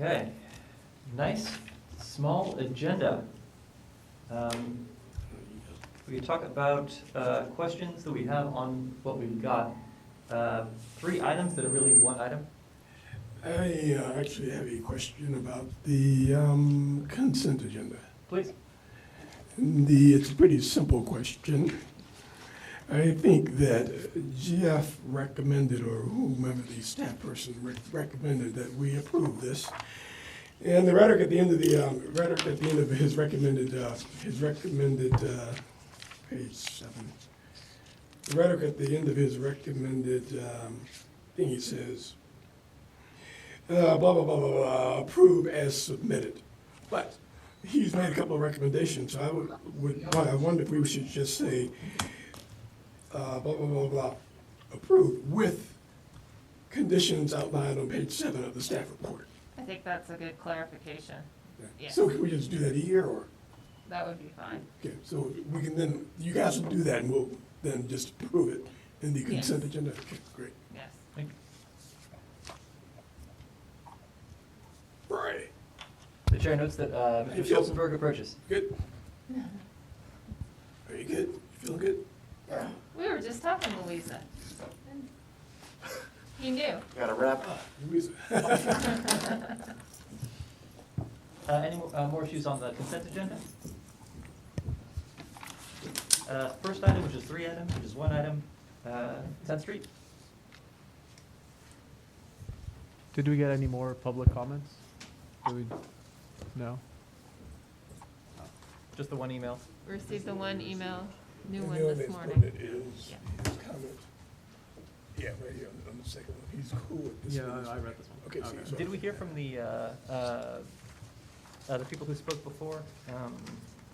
Okay, nice, small agenda. We could talk about questions that we have on what we've got. 3 items that are really one item. I actually have a question about the consent agenda. Please. It's a pretty simple question. I think that Jeff recommended, or whomever the staff person recommended, that we approve this. And the rhetoric at the end of his recommended page 7. The rhetoric at the end of his recommended thing, he says, blah, blah, blah, blah, blah, approve as submitted. But he's made a couple of recommendations, so I wonder if we should just say, blah, blah, blah, blah, approve with conditions outlined on page 7 of the staff report. I think that's a good clarification. Yeah. So can we just do that here, or? That would be fine. Okay, so we can then, you guys will do that, and we'll then just approve it in the consent Yes. agenda? Okay, great. Yes. Thank you. Right. The chair notes that Mr. Stolzenberg approaches. Good? Are you good? You feeling good? We were just talking to Louisa. He knew. Got a wrap? Louisa. Any more issues on the consent agenda? First item, which is 3 items, which is 1 item, 10th Street. Did we get any more public comments? No? Just the 1 email. Received the 1 email, new And one the other this thing morning. is Yeah. his comment. Yeah, right here on the second one. He's cool with this. Yeah, one. I read this one. Okay, so Okay. so- Did we hear from the people who spoke before,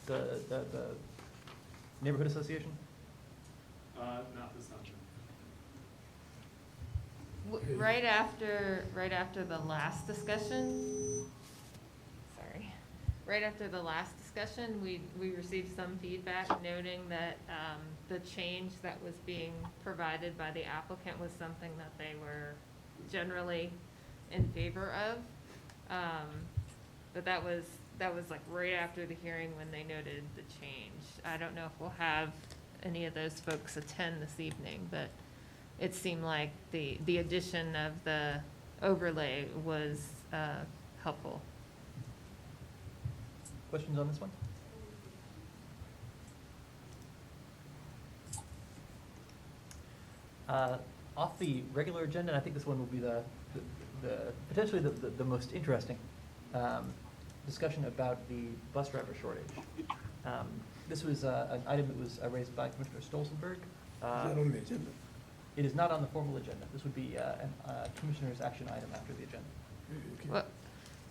the neighborhood association? Not this time. Right after the last discussion, sorry, right after the last discussion, we received some feedback noting that the change that was being provided by the applicant was something that they were generally in favor of. But that was like right after the hearing when they noted the change. I don't know if we'll have any of those folks attend this evening, but it seemed like the addition of the overlay was helpful. Questions on this one? Off the regular agenda, and I think this one will be the potentially the most interesting discussion about the bus driver shortage. This was an item that was raised by Commissioner Stolzenberg. Is that on the agenda? It is not on the formal agenda. This would be a Commissioner's action item after the agenda. Okay. Well,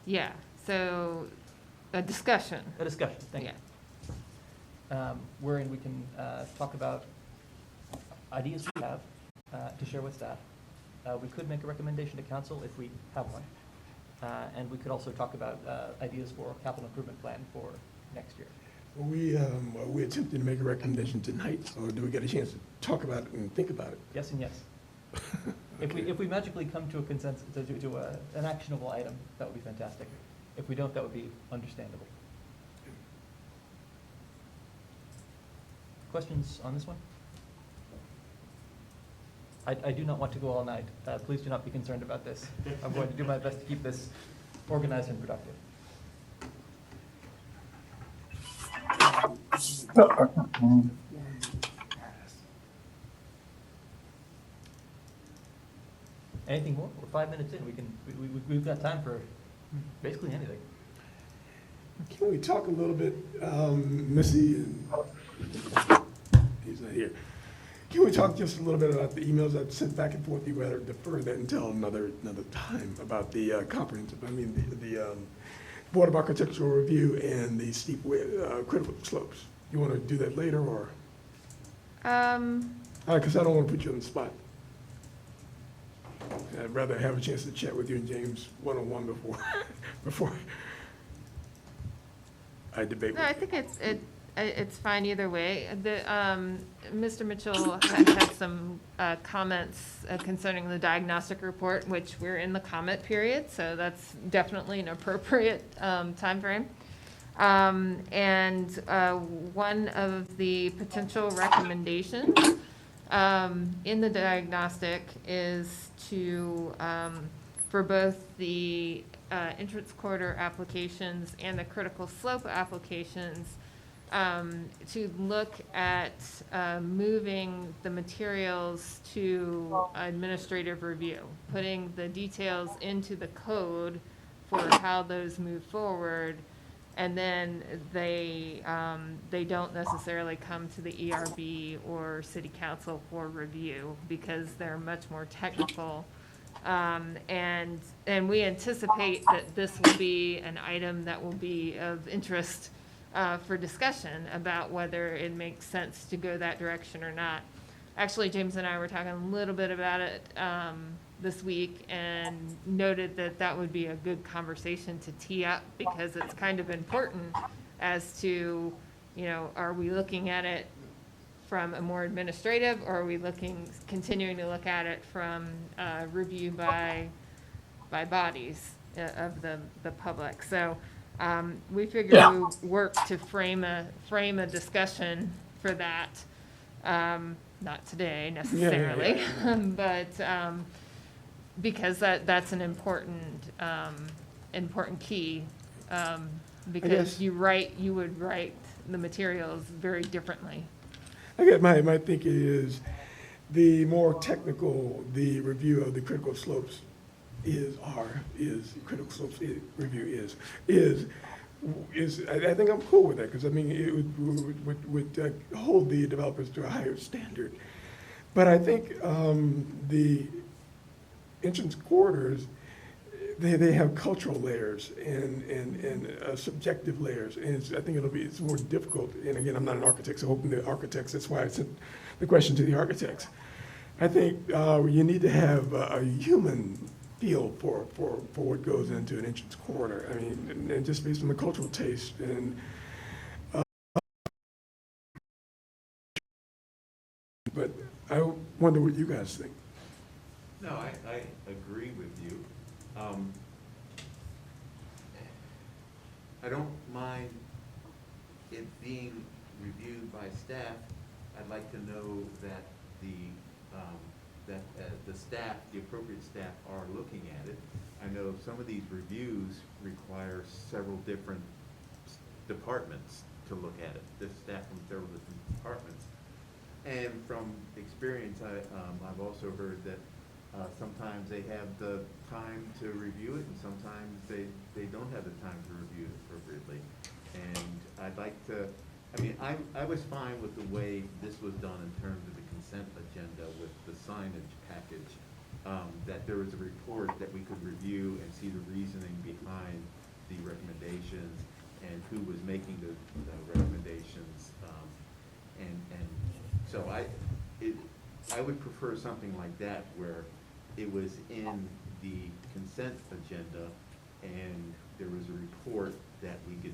yeah, so a discussion. A discussion, thank you. Wherein we can talk about ideas we have to share with staff. We could make a recommendation to council if we have one. And we could also talk about ideas for a capital improvement plan for next year. Are we attempting to make a recommendation tonight, or do we get a chance to talk about it and think about it? Yes and yes. Okay. If we magically come to a consensus, to an actionable item, that would be fantastic. If we don't, that would be understandable. Questions on this one? I do not want to go all night. Please do not be concerned about this. I'm going to do my best to keep this organized and productive. Anything more? We're 5 minutes in. We've got time for basically anything. Can we talk a little bit, Missy, he's not here. Can we talk just a little bit about the emails I've sent back and forth? You rather defer that until another time about the comprehensive, the Board of Architectural Review and the steep critical slopes. You want to do that later, or? Because I don't want to put you on the spot. I'd rather have a chance to chat with you and James one-on-one before I debate with No, I you. think It's fine either way. Mr. Mitchell had some comments concerning the diagnostic report, which we're in the comment period, so that's definitely an appropriate timeframe. And one of the potential recommendations in the diagnostic is to, for both the entrance corridor applications and the critical slope applications, to look at moving the materials to administrative review, putting the details into the code for how those move forward, and then they don't necessarily come to the ERB or city council for review, because they're much more technical. And we anticipate that this will be an item that will be of interest for discussion about whether it makes sense to go that direction or not. Actually, James and I were talking a little bit about it this week, and noted that that would be a good conversation to tee up, because it's kind of important as to, you know, are we looking at it from a more administrative, or are we continuing to look at it from review by bodies of the public? So we figured we would work to frame a discussion for that, not today necessarily, but because that's an important key, because guess- you would write the materials very differently. I guess my thinking is the more technical the review of the critical slopes critical slopes review is, I think I'm cool with that, because I mean, it would hold the developers to a higher standard. But I think the entrance corridors, they have cultural layers and subjective layers, and I think it's more difficult. And again, I'm not an architect, so hoping the architects, that's why I sent the question to the architects. I think you need to have a human feel for what goes into an entrance corridor. I mean, and just based on the cultural taste and. But I wonder what you guys think. No, I agree with you. I don't mind it being reviewed by staff. I'd like to know that the staff, the appropriate staff, are looking at it. I know some of these reviews require several different departments to look at it. The staff from several different departments. And from experience, I've also heard that sometimes they have the time to review it, and sometimes they don't have the time to review it appropriately. And I'd like to, I mean, I was fine with the way this was done in terms of the consent agenda with the signage package, that there was a report that we could review and see the reasoning behind the recommendations and who was making the recommendations. And so I would prefer something like that, where it was in the consent agenda and there was a report that we could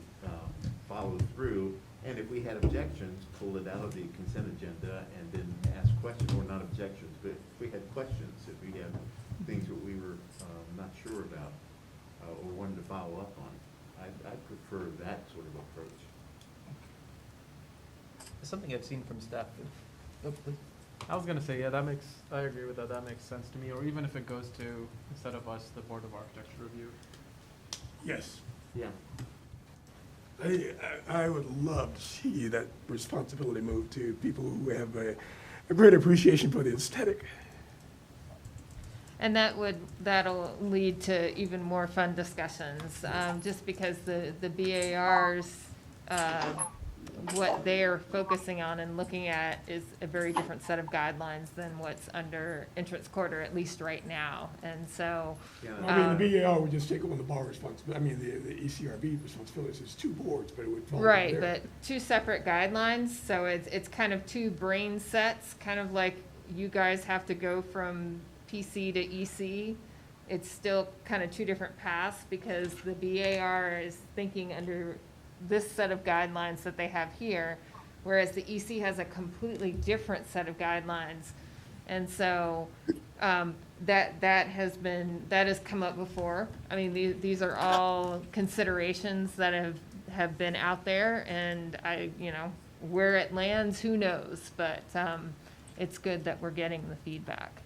follow through. And if we had objections, pull it out of the consent agenda and then ask questions, or not objections, but if we had questions, if we had things that we were not sure about or wanted to follow up on, I'd prefer that sort of approach. Something I've seen from staff. Oh, please. I was gonna say, yeah, I agree with that, that makes sense to me, or even if it goes to, instead of us, the Board of Architecture review. Yes. Yeah. I would love to see that responsibility move to people who have a great appreciation for the aesthetic. And that'll lead to even more fun discussions, just because the BARs, what they're focusing on and looking at is a very different set of guidelines than what's under entrance corridor, at least right now. And so, Yeah. I mean, the BAR would just take on the bar responsibility, I mean, the ECRB responsibilities is two boards, but it would fall under right, there. but two separate guidelines, so it's kind of two brain sets, kind of like you guys have to go from PC to EC. It's still kind of two different paths, because the BAR is thinking under this set of guidelines that they have here, whereas the EC has a completely different set of guidelines. And so, that has come up before. I mean, these are all considerations that have been out there, and where it lands, who knows? But, it's good that we're getting the feedback.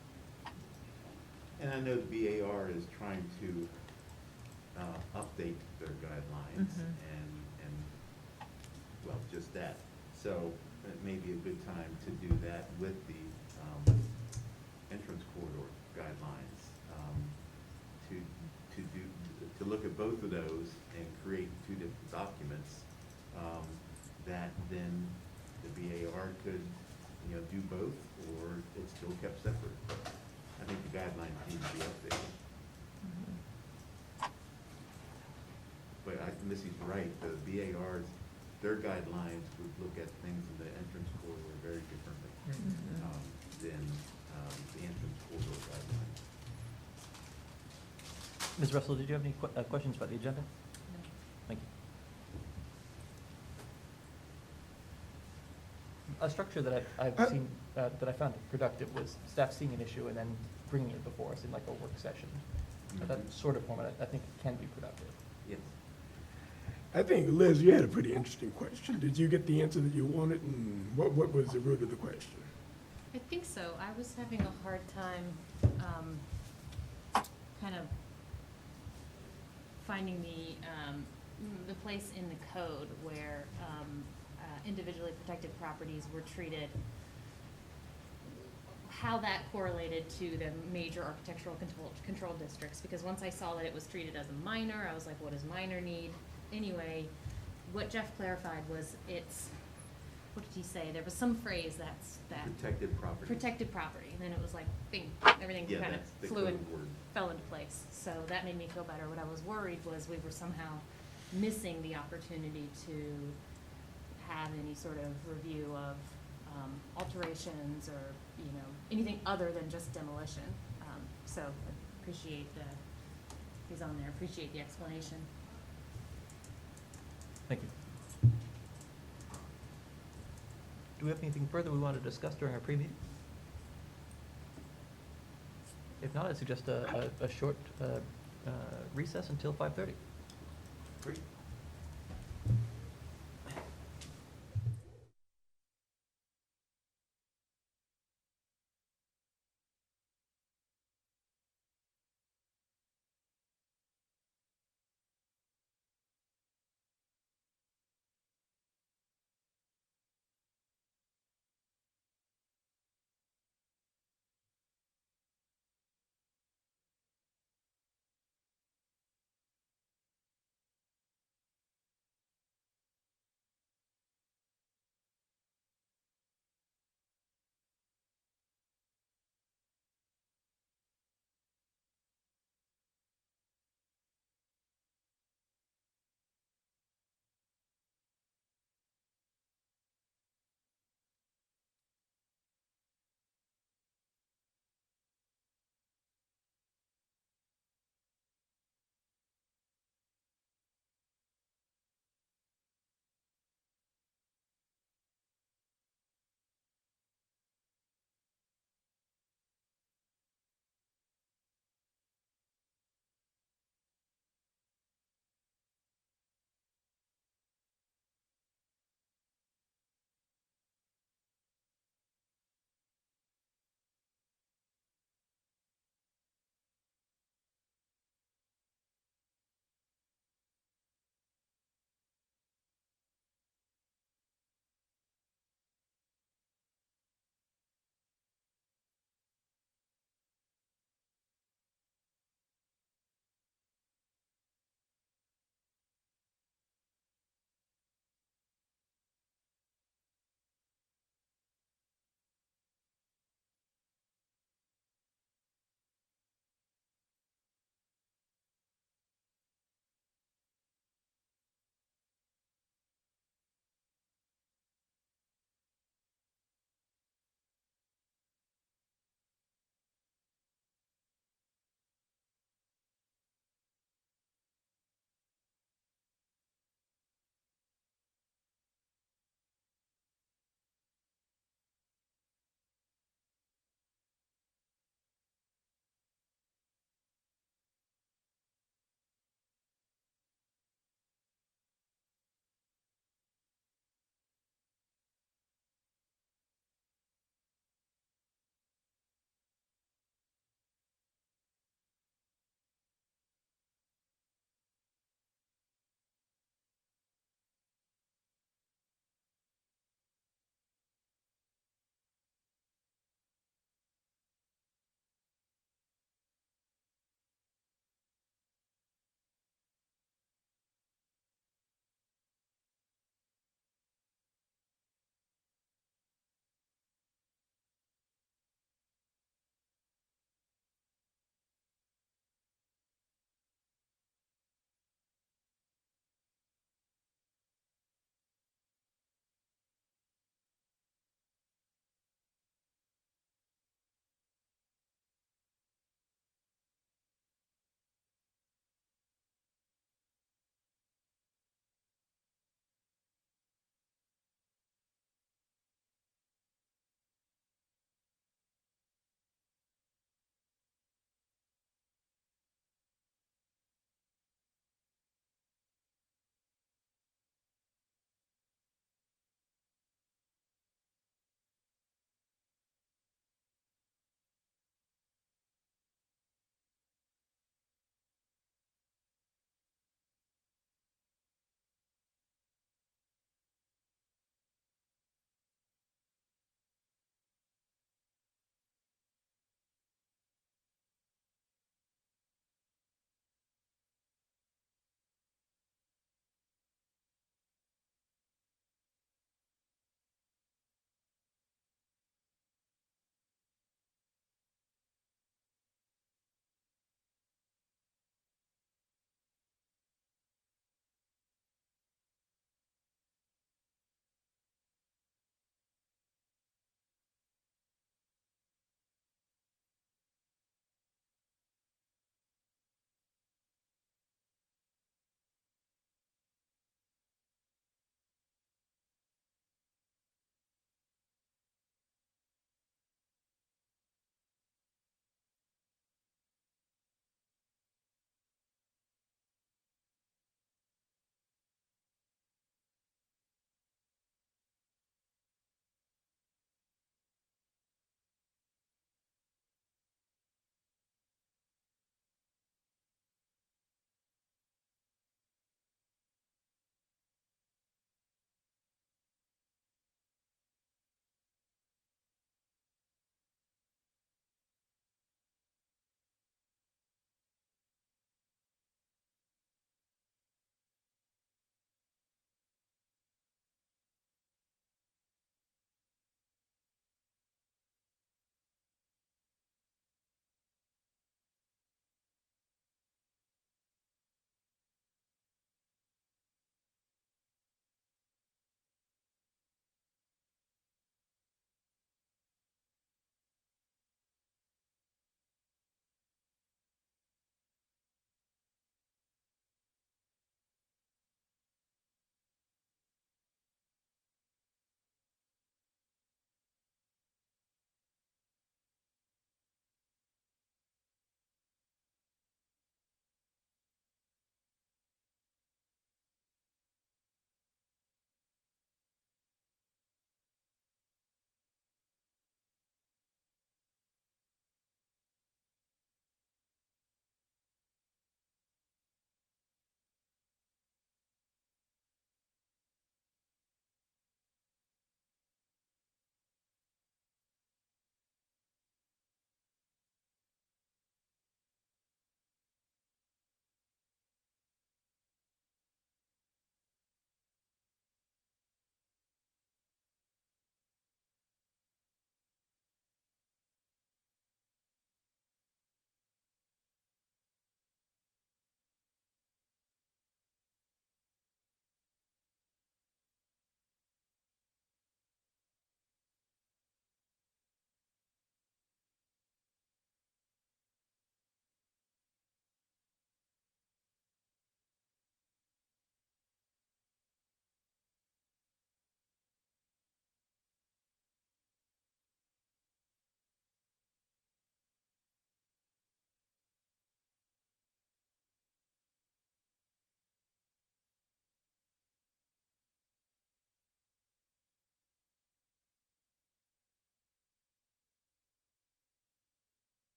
And I know the BAR is trying to update their guidelines and, well, just that. So it may be a good time to do that with the entrance corridor guidelines, to look at both of those and create two different documents, that then the BAR could, do both, or it's still kept separate. I think the guidelines need to be updated. But Missy's right, the BAR's, their guidelines would look at things in the entrance corridor very differently than the entrance corridor guidelines. Ms. Russell, did you have any questions about the agenda? Thank you. A structure that I've seen, that I found productive was staff seeing an issue and then bringing it before us in like a work session. That sort of format, I think, can be productive. Yes. I think, Liz, you had a pretty interesting question. Did you get the answer that you wanted, and what was the root of the question? I think so. I was having a hard time, kind of finding the place in the code where, individually protected properties were treated, how that correlated to the major architectural control districts, because once I saw that it was treated as a minor, I was like, what does minor need? Anyway, what Jeff clarified was what did he say? There was some phrase that Protected property. protected property, and then it was like, bing, everything Yeah, kind of that's the flew and code word. fell into place. So that made me feel better. What I was worried was we were somehow missing the opportunity to have any sort of review of alterations or, anything other than just demolition. So I appreciate he's on there, appreciate the explanation. Thank you. Do we have anything further we want to discuss during our pre-meeting? If not, I'd suggest a short recess until 5:30. Great.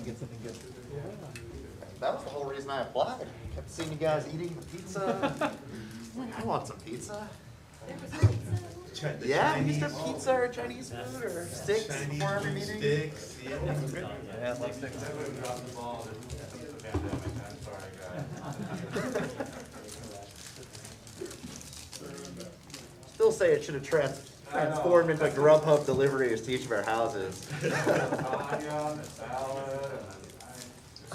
get something good. That was the whole reason I applied. Kept seeing you guys eating pizza. I want some pizza. Yeah, you used to have pizza or Chinese food or sticks before every meeting. Sticks, yeah. Yeah, I love sticks. Still say it should have transformed into Grubhub deliveries to each of our houses.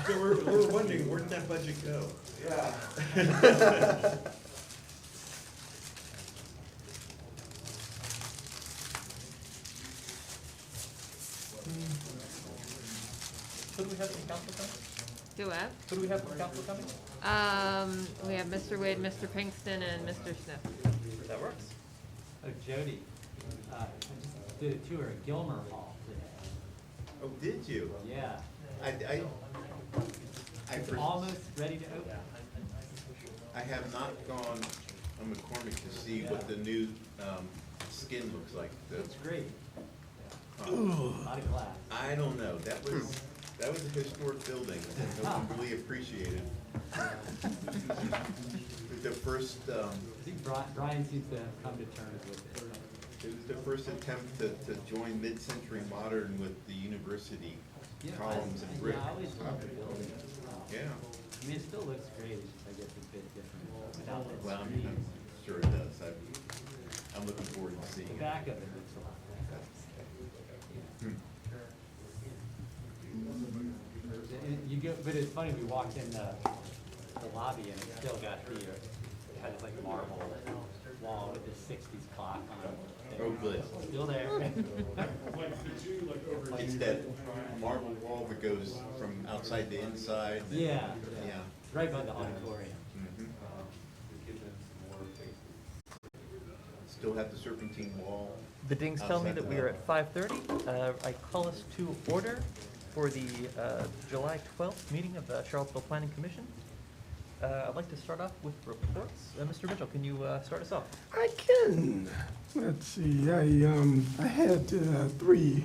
So we're wondering, where did that budget go? Who do we have from council coming? Do what? Who do we have from council coming? We have Mr. Wade, Mr. Pinkston, and Mr. Smith. That works. Oh, Jody, I just did a tour at Gilmer Hall today. Oh, did you? Yeah, I it's almost ready to open. I have not gone on McCormick to see what the new, skin looks like. It's great. A lot of glass. I don't know, that was a historic building, and no one really appreciated. The first, I think Brian seems to have come to terms with it. it was the first attempt to join mid-century modern with the university Yeah, columns and brick. Yeah, I always loved the building. Yeah, I mean, it still looks great, it's just, I guess, a bit different without that well, screen. I'm sure it does. I'm looking forward to seeing The it. back of it looks a lot better. Hmm. You go, but it's funny, we walked in the lobby and it's still got the, kind of like marble wall with the sixties clock on it. Oh, good. Still there. It's that marble wall that goes from outside to inside. Yeah, Yeah. right by the auditorium. Mhm. Still have the serpentine wall. The dings tell me Outside that the we are hall. at 5:30. I call us to order for the July 12th meeting of the Charlottesville Planning Commission. I'd like to start off with reports. Mr. Mitchell, can you start us off? I can. Let's see, I had 3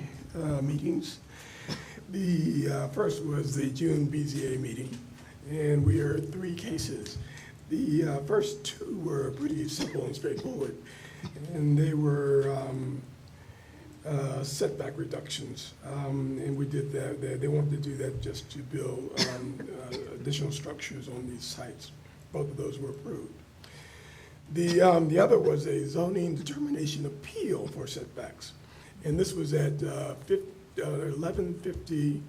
meetings. The first was the June BZA meeting, and we heard 3 cases. The first 2 were pretty simple and straightforward, and they were setback reductions. And we did that, they wanted to do that just to build additional structures on these sites. Both of those were approved. The other was a zoning determination appeal for setbacks. And this was at 1150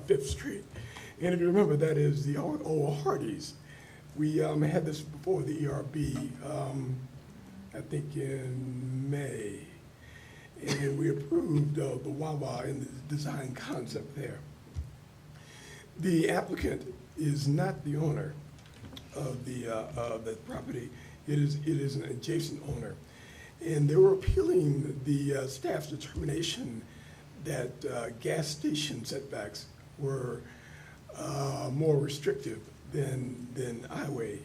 Fifth Street. And if you remember, that is the old Hardee's. We had this before the ERB, I think in May. And we approved the Wawa and the design concept there. The applicant is not the owner of the property. It is an adjacent owner. And they were appealing the staff's determination that gas station setbacks were more restrictive than highway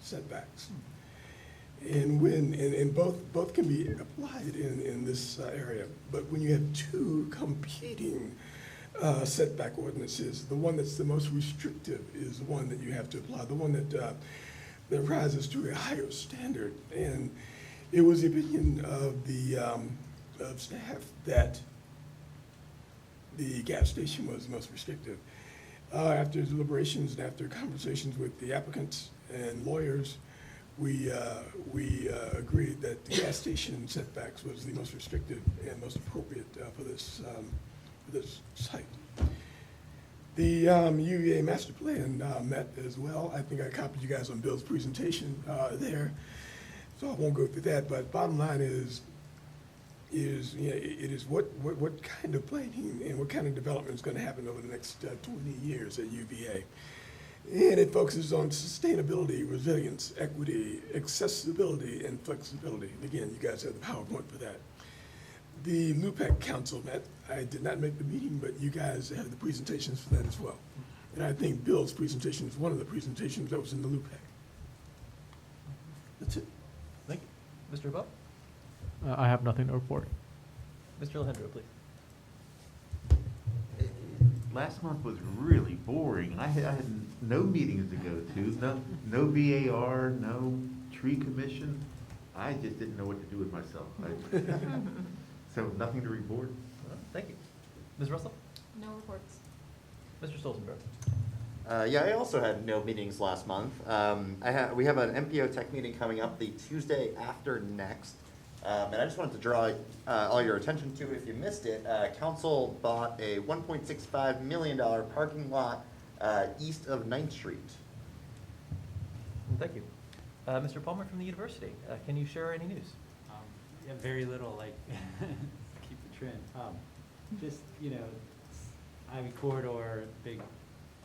setbacks. And both can be applied in this area, but when you have 2 competing setback ordinances, the one that's the most restrictive is the one that you have to apply, the one that rises to a higher standard. And it was the opinion of the of staff that the gas station was the most restrictive. After deliberations and after conversations with the applicants and lawyers, we agreed that the gas station setbacks was the most restrictive and most appropriate for this site. The UVA master plan met as well. I think I copied you guys on Bill's presentation there, so I won't go through that. But bottom line is what kind of planning and what kind of development is going to happen over the next 20 years at UVA. And it focuses on sustainability, resilience, equity, accessibility, and flexibility. Again, you guys have the PowerPoint for that. The LUPAC Council met. I did not make the meeting, but you guys have the presentations for that as well. And I think Bill's presentation is one of the presentations that was in the LUPAC. That's it. Thank you. Mr. Above? I have nothing to report. Mr. Alejandro, please. last month was really boring. I had no meetings to go to, no VAR, no tree commission. I just didn't know what to do with myself. So nothing to report? Thank you. Ms. Russell? No reports. Mr. Stolzenberg? Yeah, I also had no meetings last month. We have an MPO Tech meeting coming up the Tuesday after next. And I just wanted to draw all your attention to, if you missed it, council bought a $1.65 million parking lot east of 9th Street. Thank you. Mr. Palmer from the university, can you share any news? Yeah, very little, like, keep the trend. Just, you know, Ivy Corridor, big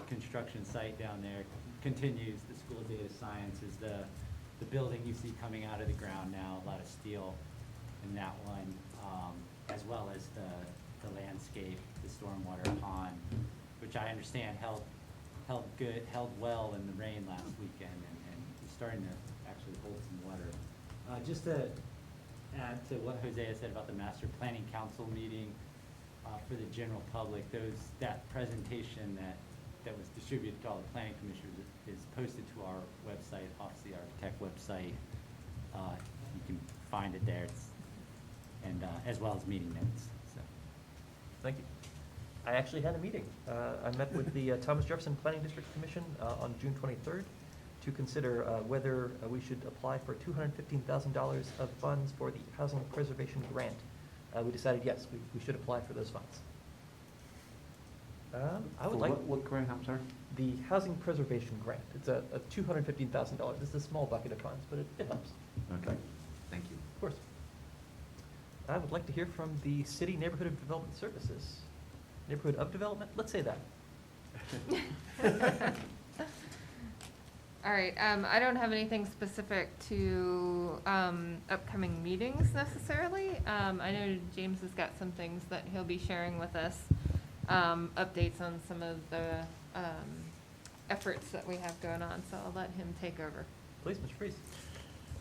construction site down there, continues. The School of Data Science is the building you see coming out of the ground now, a lot of steel in that one, as well as the landscape, the stormwater pond, which I understand held well in the rain last weekend and is starting to actually hold some water. Just to add to what Hosea said about the Master Planning Council meeting, for the general public, that presentation that was distributed to all the planning commissioners is posted to our website, Office of the Architect website. You can find it there, and as well as meeting notes. So. Thank you. I actually had a meeting. I met with the Thomas Jefferson Planning District Commission on June 23rd to consider whether we should apply for $215,000 of funds for the Housing Preservation Grant. We decided, yes, we should apply for those funds. I would like. What grant, I'm sorry? The Housing Preservation Grant. It's a $215,000. It's a small bucket of funds, but it helps. Okay, thank you. Of course. I would like to hear from the City Neighborhood of Development Services. Neighborhood of Development, let's say that. All right, I don't have anything specific to upcoming meetings necessarily. I know James has got some things that he'll be sharing with us, updates on some of the efforts that we have going on, so I'll let him take over. Please, Mr. Freeze.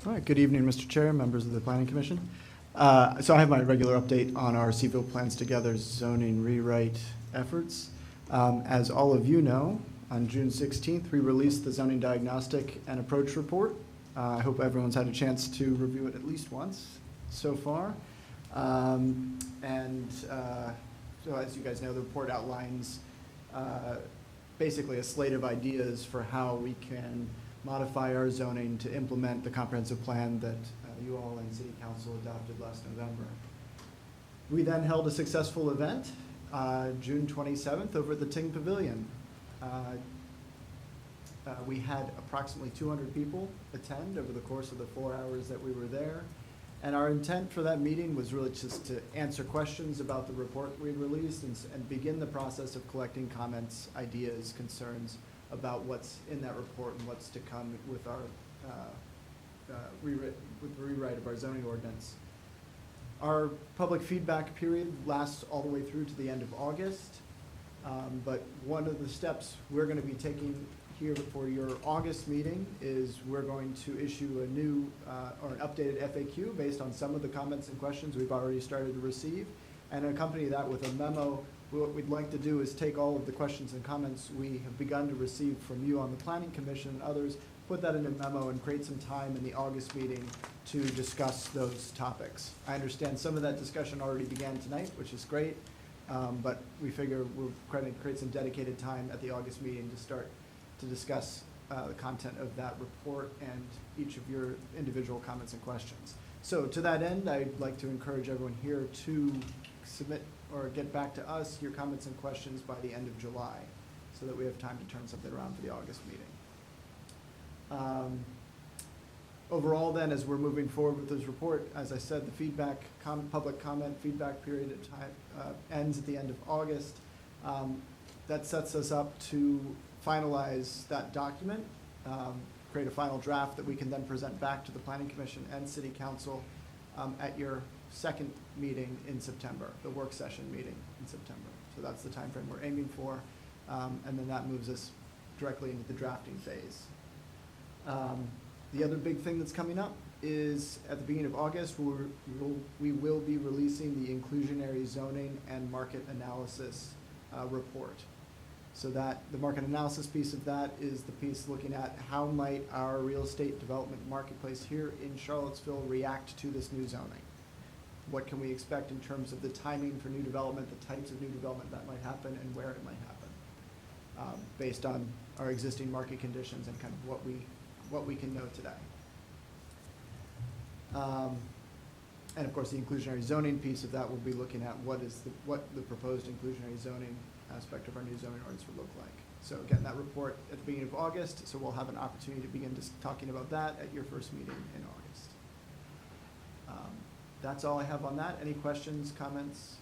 All right, good evening, Mr. Chair, members of the Planning Commission. So I have my regular update on our CVille Plans Together zoning rewrite efforts. As all of you know, on June 16th, we released the zoning diagnostic and approach report. I hope everyone's had a chance to review it at least once so far. So as you guys know, the report outlines basically a slate of ideas for how we can modify our zoning to implement the comprehensive plan that you all and City Council adopted last November. We then held a successful event, June 27th, over at the Ting Pavilion. We had approximately 200 people attend over the course of the 4 hours that we were there. And our intent for that meeting was really just to answer questions about the report we released and begin the process of collecting comments, ideas, concerns about what's in that report and what's to come with our rewrite of our zoning ordinance. Our public feedback period lasts all the way through to the end of August. But one of the steps we're going to be taking here for your August meeting is we're going to issue a new or an updated FAQ based on some of the comments and questions we've already started to receive, and accompany that with a memo. What we'd like to do is take all of the questions and comments we have begun to receive from you on the Planning Commission and others, put that in a memo and create some time in the August meeting to discuss those topics. I understand some of that discussion already began tonight, which is great, but we figure we'll create some dedicated time at the August meeting to start to discuss the content of that report and each of your individual comments and questions. So to that end, I'd like to encourage everyone here to submit or get back to us your comments and questions by the end of July so that we have time to turn something around for the August meeting. Overall then, as we're moving forward with this report, as I said, the feedback, public comment feedback period at time, ends at the end of August. That sets us up to finalize that document, create a final draft that we can then present back to the Planning Commission and City Council at your second meeting in September, the work session meeting in September. So that's the time frame we're aiming for, and then that moves us directly into the drafting phase. The other big thing that's coming up is at the beginning of August, we will be releasing the inclusionary zoning and market analysis report. So that, the market analysis piece of that is the piece looking at how might our real estate development marketplace here in Charlottesville react to this new zoning? What can we expect in terms of the timing for new development, the types of new development that might happen, and where it might happen, based on our existing market conditions and kind of what we can know today. And of course, the inclusionary zoning piece of that will be looking at what the proposed inclusionary zoning aspect of our new zoning ordinance would look like. So again, that report at the beginning of August, so we'll have an opportunity to begin talking about that at your first meeting in August. That's all I have on that. Any questions, comments,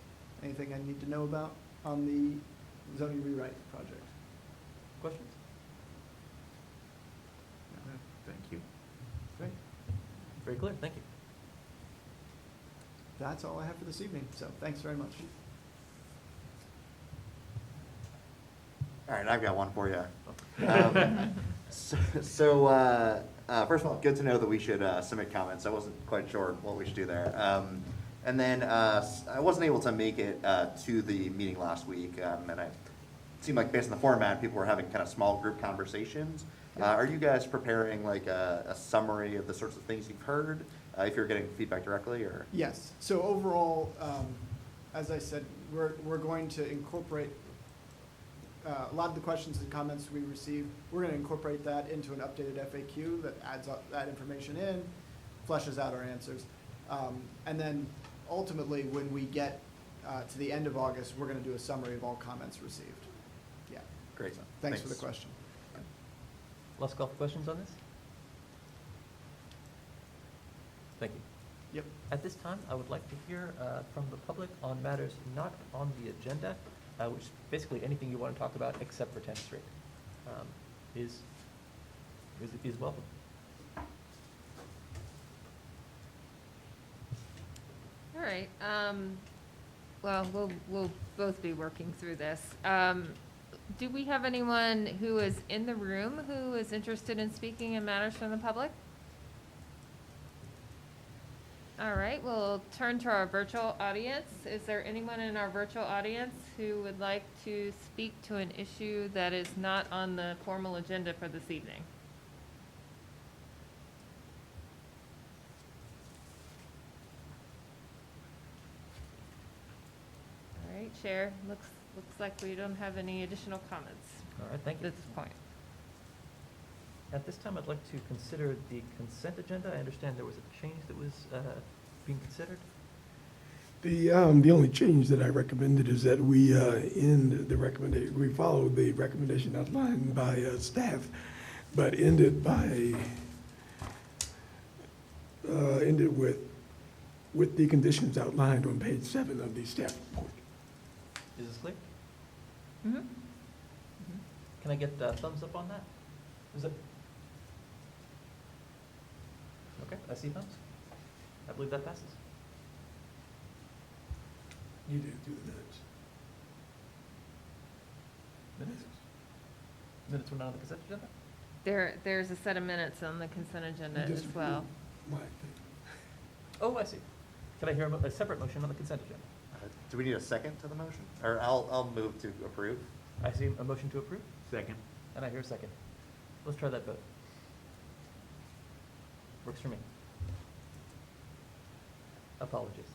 anything I need to know about on the zoning rewrite project? Questions? Thank you. Great. Very clear, thank you. That's all I have for this evening, so thanks very much. All right, I've got one for you. First of all, good to know that we should submit comments. I wasn't quite sure what we should do there. And then I wasn't able to make it to the meeting last week, and it seemed like based on the format, people were having kind of small group conversations. Are you guys preparing like a summary of the sorts of things you've heard, if you're getting feedback directly, or? Yes, so overall, as I said, we're going to incorporate a lot of the questions and comments we receive. We're going to incorporate that into an updated FAQ that adds up that information in, fleshes out our answers. And then ultimately, when we get to the end of August, we're going to do a summary of all comments received. Yeah. Great. So, thanks for the question. Last call for questions on this? Thank you. Yep. At this time, I would like to hear from the public on matters not on the agenda, which is basically anything you want to talk about except for 10th Street is welcome. All right, well, we'll both be working through this. Do we have anyone who is in the room who is interested in speaking in matters from the public? All right, we'll turn to our virtual audience. Is there anyone in our virtual audience who would like to speak to an issue that is not on the formal agenda for this evening? All right, Chair, looks like we don't have any additional comments All right, thank you. at this point. At this time, I'd like to consider the consent agenda. I understand there was a change that was being considered. The only change that I recommended is that we we follow the recommendation outlined by staff, but ended with the conditions outlined on page 7 of the staff report. Is this clear? Mm-hmm. Can I get a thumbs up on that? Is it? Okay, I see thumbs. I believe that passes. You did do the minutes. Minutes? Minutes were not on the consent agenda? There's a set of minutes on the consent agenda You as just well. approved my thing. Oh, I see. Can I hear a separate motion on the consent agenda? Do we need a second to the motion? Or I'll move to approve. I see a motion to approve, Second. and I hear a second. Let's try that vote. Works for me. Apologies.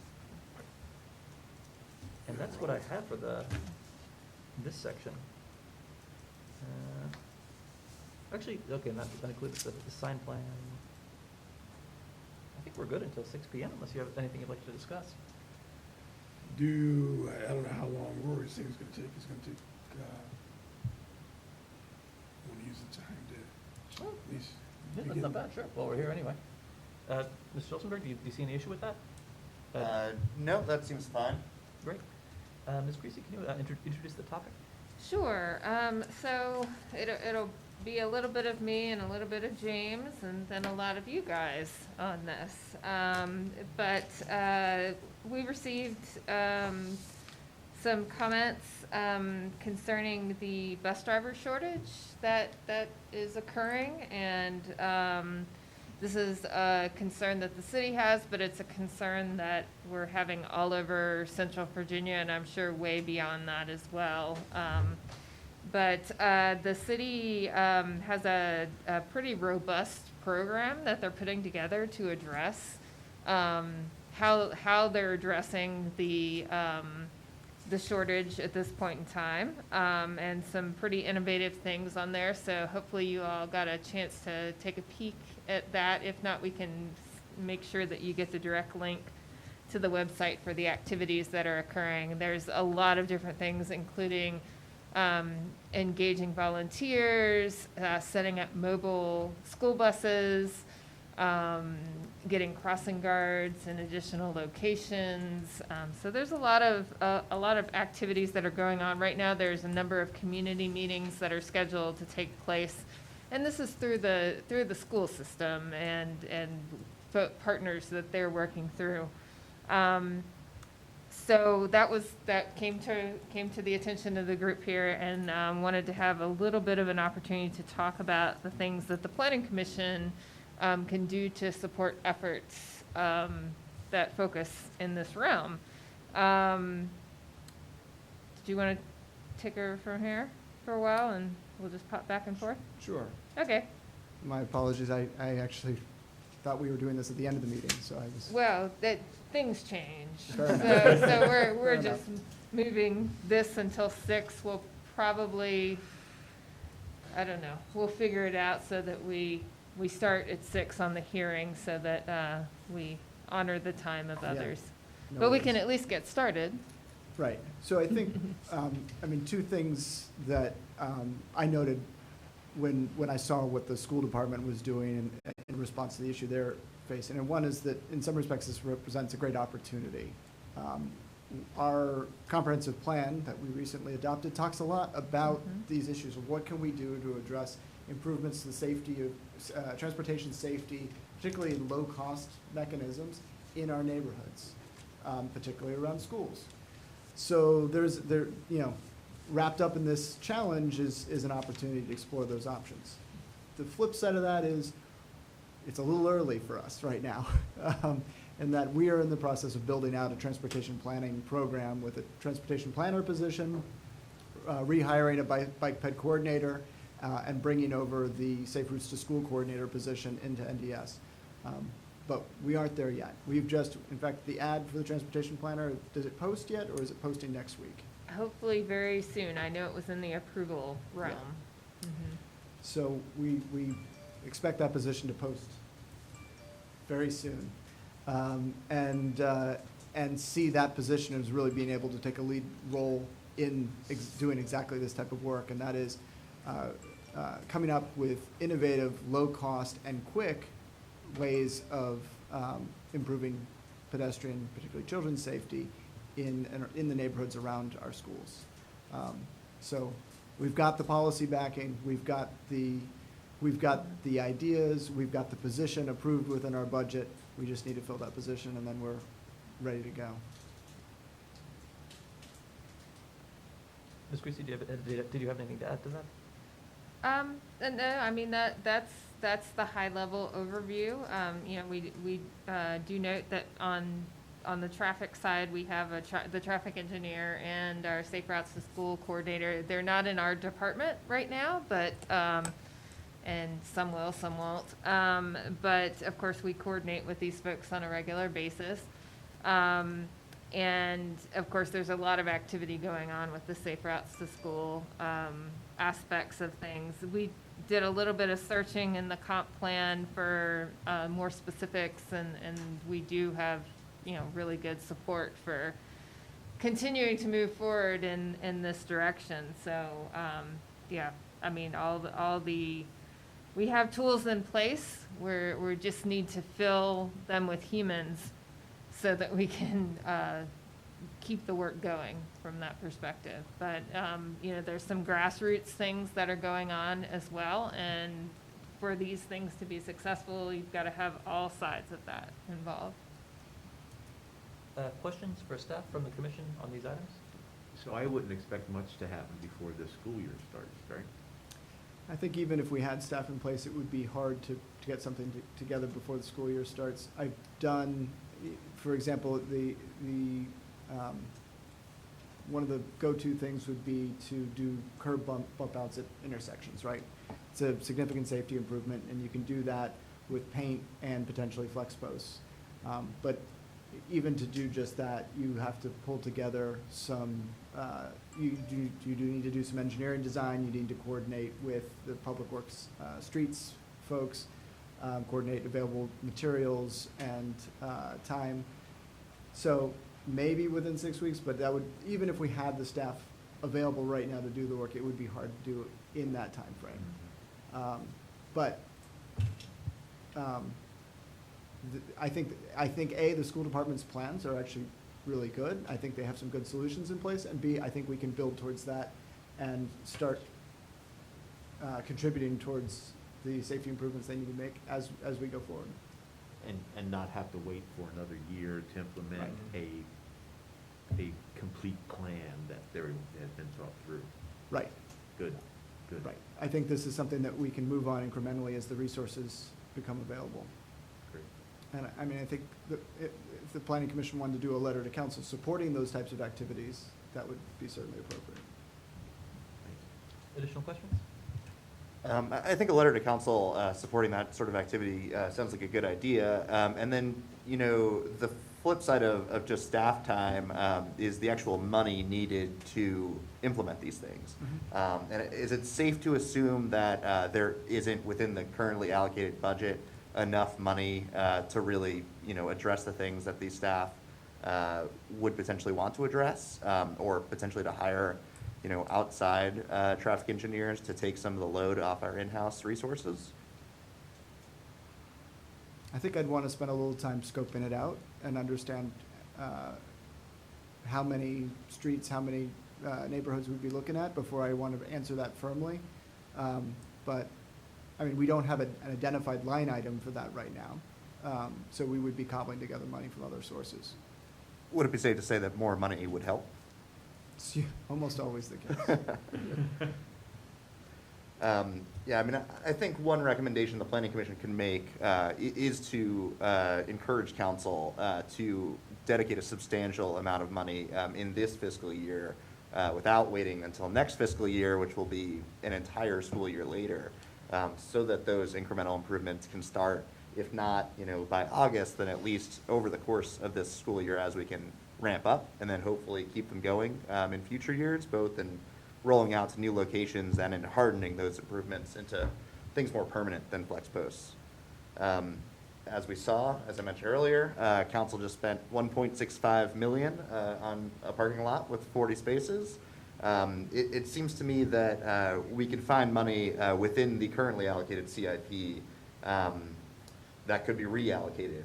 And that's what I have for this section. Actually, okay, that includes the sign plan. I think we're good until 6 p.m. unless you have anything you'd like to discuss. I don't know how long Rory's thing is going to take. It's going to take, I want to use the time to Well, at least Yeah, that's begin. not bad, sure. Well, we're here anyway. Ms. Schulzenberg, do you see any issue with that? No, that seems fine. Great. Ms. Creasy, can you introduce the topic? Sure, so it'll be a little bit of me and a little bit of James and then a lot of you guys on this. But we received some comments concerning the bus driver shortage that is occurring. And this is a concern that the city has, but it's a concern that we're having all over Central Virginia, and I'm sure way beyond that as well. But the city has a pretty robust program that they're putting together to address how they're addressing the shortage at this point in time, and some pretty innovative things on there. So hopefully you all got a chance to take a peek at that. If not, we can make sure that you get the direct link to the website for the activities that are occurring. There's a lot of different things, including engaging volunteers, setting up mobile school buses, getting crossing guards in additional locations. So there's a lot of activities that are going on right now. There's a number of community meetings that are scheduled to take place, and this is through the school system and partners that they're working through. So that came to the attention of the group here, and wanted to have a little bit of an opportunity to talk about the things that the Planning Commission can do to support efforts that focus in this realm. Did you want to take over from here for a while, and we'll just pop back and forth? Sure. Okay. My apologies, I actually thought we were doing this at the end of the meeting, so I was. Well, things change. Fair So enough. we're Fair just enough. moving this until 6. We'll probably, I don't know, we'll figure it out so that we start at 6 on the hearing, so that we honor the time of Yeah. others. No But we worries. can at least get started. Right, so I think, I mean, two things that I noted when I saw what the school department was doing in response to the issue they're facing. And one is that, in some respects, this represents a great opportunity. Our comprehensive plan that we recently adopted talks a lot about Mhm. these issues of what can we do to address improvements to the safety of, transportation safety, particularly in low-cost mechanisms in our neighborhoods, particularly around schools. So wrapped up in this challenge is an opportunity to explore those options. The flip side of that is, it's a little early for us right now, in that we are in the process of building out a transportation planning program with a transportation planner position, rehiring a bike ped coordinator, and bringing over the Safe Routes to School coordinator position into NDS. But we aren't there yet. We've just, in fact, the ad for the transportation planner, does it post yet, or is it posting next week? Hopefully very soon. I know it was in the approval realm. Mhm. So we expect that position to post very soon. And see that position as really being able to take a lead role in doing exactly this type of work. And that is coming up with innovative, low-cost, and quick ways of improving pedestrian, particularly children's safety in the neighborhoods around our schools. So we've got the policy backing, we've got the ideas, we've got the position approved within our budget. We just need to fill that position, and then we're ready to go. Ms. Creasy, did you have anything to add to that? And no, I mean, that's the high level overview. We do note that on the traffic side, we have the traffic engineer and our Safe Routes to School coordinator. They're not in our department right now, but, and some will, some won't. But of course, we coordinate with these folks on a regular basis. And of course, there's a lot of activity going on with the Safe Routes to School aspects of things. We did a little bit of searching in the comp plan for more specifics, and we do have, really good support for continuing to move forward in this direction. So, yeah, I mean, we have tools in place. We just need to fill them with humans so that we can keep the work going from that perspective. But, there's some grassroots things that are going on as well. And for these things to be successful, you've got to have all sides of that involved. Questions for staff from the commission on these items? So I wouldn't expect much to happen before the school year starts, right? I think even if we had staff in place, it would be hard to get something together before the school year starts. I've done, for example, the one of the go-to things would be to do curb bump outs at intersections, right? It's a significant safety improvement, and you can do that with paint and potentially flex posts. But even to do just that, you have to pull together some, you do need to do some engineering design, you need to coordinate with the Public Works, streets folks, coordinate available materials and, time. So maybe within 6 weeks, but that would, even if we had the staff available right now to do the work, it would be hard to do it in that timeframe. But, I think, A, the school department's plans are actually really good. I think they have some good solutions in place, and B, I think we can build towards that and start contributing towards the safety improvements they need to make as we go forward. And not have to wait for another year to implement a complete plan that has been thought through. Right, Good, good. right. I think this is something that we can move on incrementally as the resources become available. Great. And I mean, I think if the planning commission wanted to do a letter to council supporting those types of activities, that would be certainly appropriate. Additional questions? I think a letter to council supporting that sort of activity sounds like a good idea. And then, you know, the flip side of just staff time is the actual money needed to implement these things. And is it safe to assume that there isn't within the currently allocated budget enough money to really, you know, address the things that these staff would potentially want to address, or potentially to hire, you know, outside traffic engineers to take some of the load off our in-house resources? I think I'd want to spend a little time scoping it out and understand how many streets, how many neighborhoods we'd be looking at before I want to answer that firmly. But, I mean, we don't have an identified line item for that right now. So we would be cobbling together money from other sources. Would it be safe to say that more money would help? It's almost always the case. Yeah, I mean, I think one recommendation the planning commission can make is to encourage council to dedicate a substantial amount of money in this fiscal year without waiting until next fiscal year, which will be an entire school year later, so that those incremental improvements can start, if not, you know, by August, then at least over the course of this school year as we can ramp up, and then hopefully keep them going in future years, both in rolling out to new locations and in hardening those improvements into things more permanent than flex posts. As we saw, as I mentioned earlier, council just spent $1.65 million on a parking lot with 40 spaces. It seems to me that we could find money within the currently allocated CIP that could be reallocated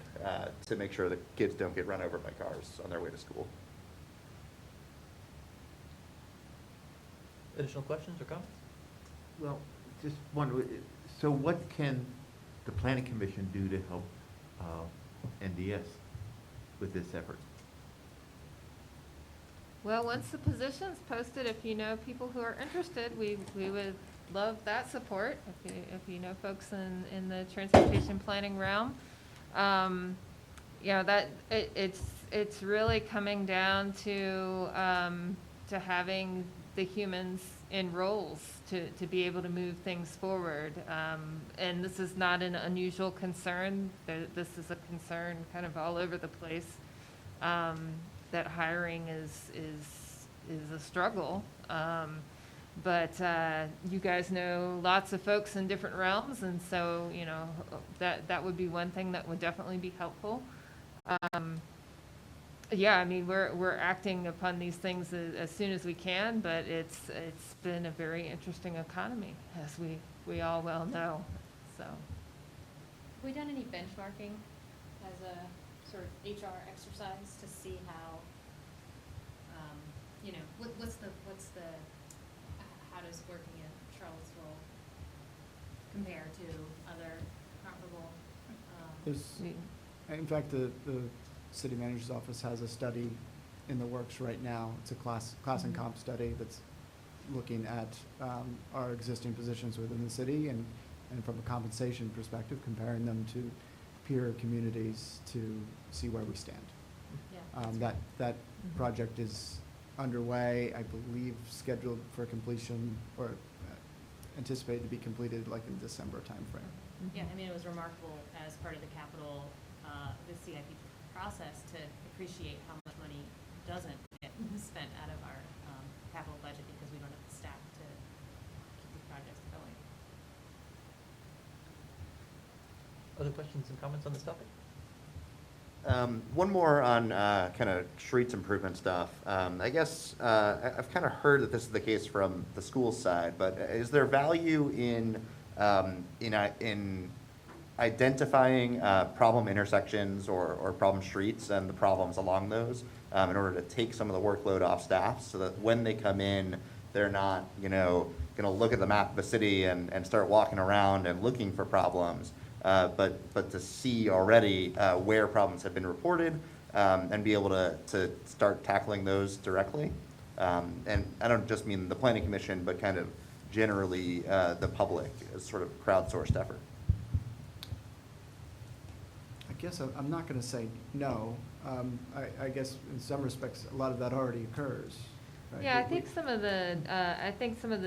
to make sure that kids don't get run over by cars on their way to school. Additional questions or comments? Well, just wonder, so what can the planning commission do to help NDS with this effort? Well, once the position's posted, if you know people who are interested, we would love that support. If you know folks in the transportation planning realm. You know, that, it's really coming down to having the humans in roles to be able to move things forward. And this is not an unusual concern. This is a concern kind of all over the place, that hiring is a struggle. But you guys know lots of folks in different realms, and so, you know, that would be one thing that would definitely be helpful. Yeah, I mean, we're acting upon these things as soon as we can, but it's been a very interesting economy, as we all well know, so. Have we done any benchmarking as a sort of HR exercise to see how, you know, how does working in Charlottesville compare to other comparable? There's, in fact, the city manager's office has a study in the works right now. It's a class and comp study that's looking at our existing positions within the city and from a compensation perspective, comparing them to peer communities to see where we stand. Yeah. That project is underway, I believe scheduled for completion or anticipated to be completed like in December timeframe. Yeah, I mean, it was remarkable as part of the capital, the CIP process to appreciate how much money doesn't get spent out of our capital budget because we don't have the staff to keep these projects going. Other questions and comments on this topic? One more on kind of streets improvement stuff. I guess I've kind of heard that this is the case from the school side, but is there value in identifying problem intersections or problem streets and the problems along those in order to take some of the workload off staff so that when they come in, they're not, going to look at the map of the city and start walking around and looking for problems, but to see already where problems have been reported and be able to start tackling those directly. And I don't just mean the planning commission, but kind of generally the public as sort of crowdsourced effort. I guess I'm not going to say no. I guess in some respects, a lot of that already occurs. Right? Yeah, I think some of the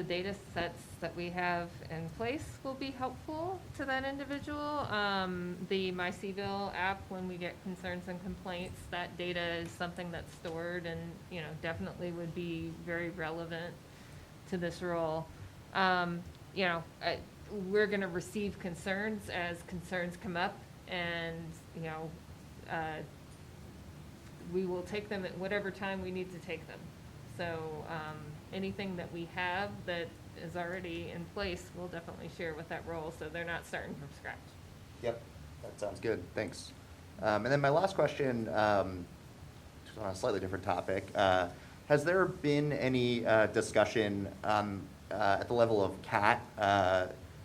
data sets that we have in place will be helpful to that individual. The MyCville app, when we get concerns and complaints, that data is something that's stored and, definitely would be very relevant to this role. We're gonna receive concerns as concerns come up and, we will take them at whatever time we need to take them. So, anything that we have that is already in place, we'll definitely share with that role, so they're not starting from scratch. Yep, that sounds good, thanks. And then my last question, just on a slightly different topic. Has there been any discussion at the level of CAT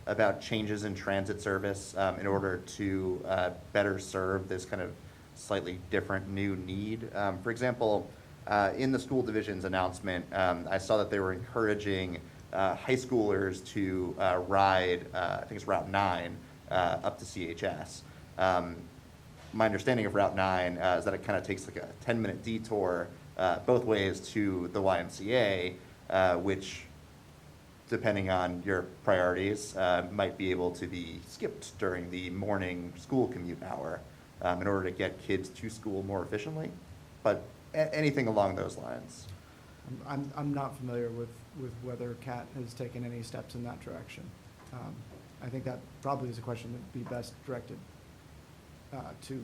about changes in transit service in order to better serve this kind of slightly different new need? For example, in the school division's announcement, I saw that they were encouraging high schoolers to ride, I think it's Route 9, up to CHS. My understanding of Route 9 is that it kind of takes like a 10-minute detour both ways to the YMCA, which, depending on your priorities, might be able to be skipped during the morning school commute hour in order to get kids to school more efficiently. But anything along those lines. I'm not familiar with whether CAT has taken any steps in that direction. I think that probably is a question that would be best directed to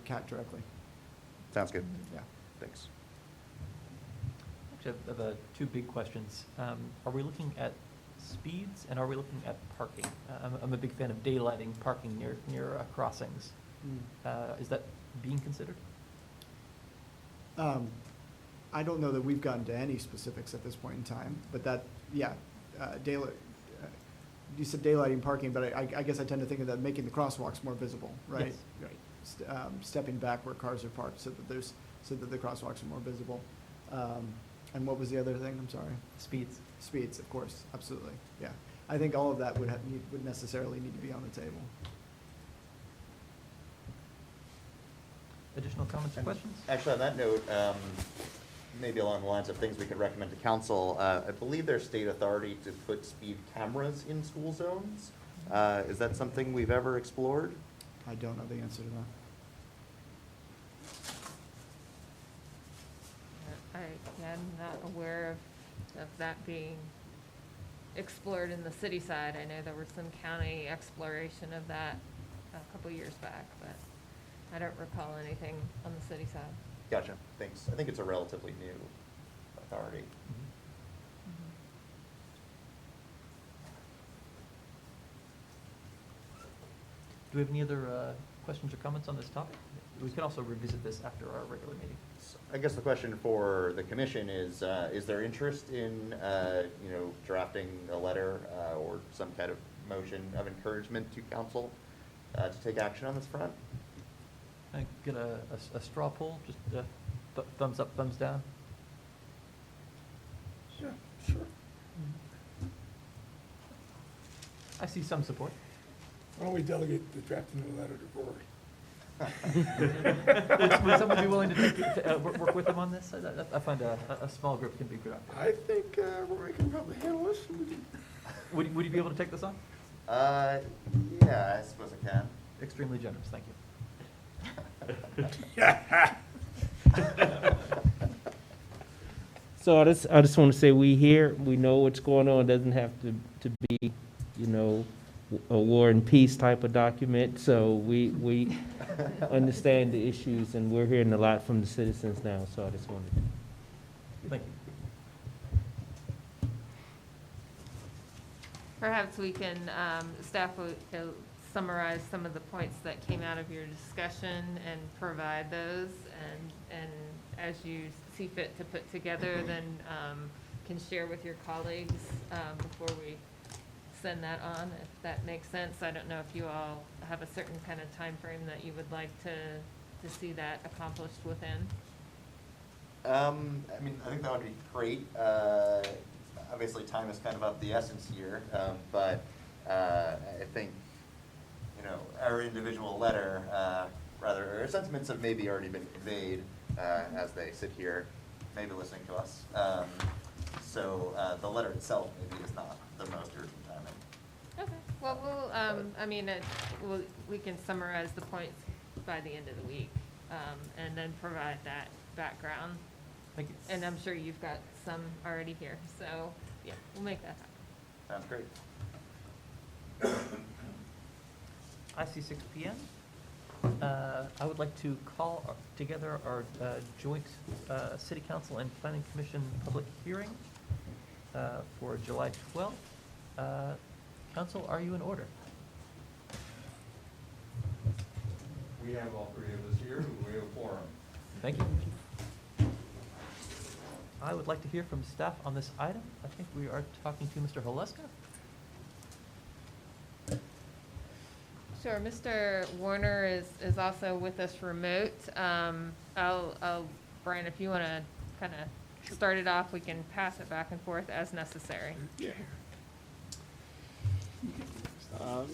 CAT directly. Sounds good. Yeah. Thanks. Actually, I have two big questions. Are we looking at speeds and are we looking at parking? I'm a big fan of daylighting parking near crossings. Is that being considered? I don't know that we've gotten to any specifics at this point in time, but daylight. You said daylighting parking, but I guess I tend to think of that making the crosswalks more visible, right? Yes. Right. Stepping back where cars are parked so that the crosswalks are more visible. And what was the other thing? I'm sorry. Speeds. Speeds, of course, absolutely. Yeah, I think all of that would necessarily need to be on the table. Additional comments or questions? Actually, on that note, maybe along the lines of things we could recommend to council, I believe there's state authority to put speed cameras in school zones. Is that something we've ever explored? I don't know the answer to that. I'm not aware of that being explored in the city side. I know there was some county exploration of that a couple years back, but I don't recall anything on the city side. Gotcha, thanks. I think it's a relatively new authority. Do we have any other questions or comments on this topic? We can also revisit this after our regular meeting. I guess the question for the commission is there interest in, drafting a letter or some kind of motion of encouragement to council to take action on this front? Can I get a straw poll, just thumbs up, thumbs down? Yeah, sure. I see some support. Why don't we delegate the drafting of the letter to Rory? Would someone be willing to work with them on this? I find a small group can be productive. I think Roy can probably handle this. Would you be able to take this on? Yeah, I suppose I can. Extremely generous, thank you. So I just want to say we here, we know what's going on. It doesn't have to be, you know, a war and peace type of document. So we understand the issues, and we're hearing a lot from the citizens now. So I just wanted to. Thank you. Perhaps we can, staff will summarize some of the points that came out of your discussion and provide those, and as you see fit to put together, then can share with your colleagues before we send that on, if that makes sense. I don't know if you all have a certain kind of time frame that you would like to see that accomplished within. I mean, I think that would be great. Obviously, time is kind of of the essence here, but I think, you know, our individual letter, our sentiments have maybe already been conveyed as they sit here, maybe listening to us. So the letter itself maybe is not the most urgent timing. Okay, well, we can summarize the points by the end of the week, and then provide that background. Thank you. And I'm sure you've got some already here, so, yeah, we'll make that happen. Sounds great. I see 6 p.m. I would like to call together our joint City Council and Planning Commission public hearing for July 12th. Council, are you in order? We have all three of us here, we have a quorum. Thank you. I would like to hear from staff on this item. I think we are talking to Mr. Haleska. Sure, Mr. Warner is also with us remote. Brian, if you want to kind of start it off, we can pass it back and forth as necessary. Yeah.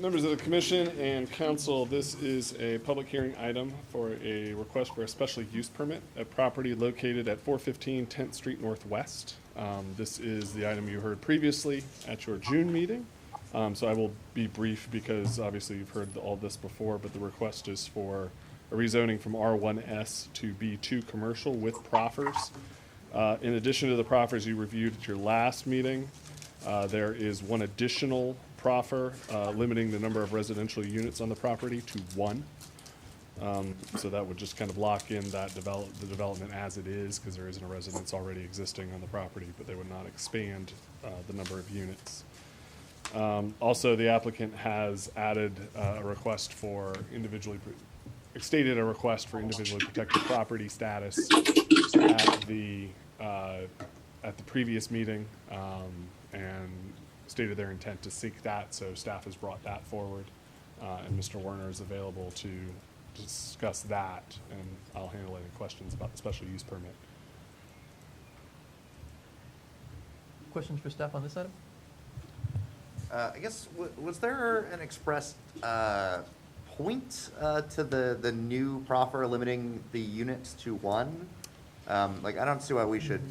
Members of the commission and council, this is a public hearing item for a request for a special use permit, a property located at 415 10th Street Northwest. This is the item you heard previously at your June meeting. So I will be brief because obviously you've heard all this before, but the request is for a rezoning from R1S to B2 commercial with proffers. In addition to the proffers you reviewed at your last meeting, there is one additional proffer limiting the number of residential units on the property to 1. So that would just kind of lock in that the development as it is, because there isn't a residence already existing on the property, but they would not expand the number of units. Also, the applicant has added a request for individually protected property status at the previous meeting, and stated their intent to seek that, so staff has brought that forward, and Mr. Werner is available to discuss that, and I'll handle any questions about the special use permit. Questions for staff on this item? I guess, was there an expressed point to the new proffer limiting the units to 1? Like, I don't see why we should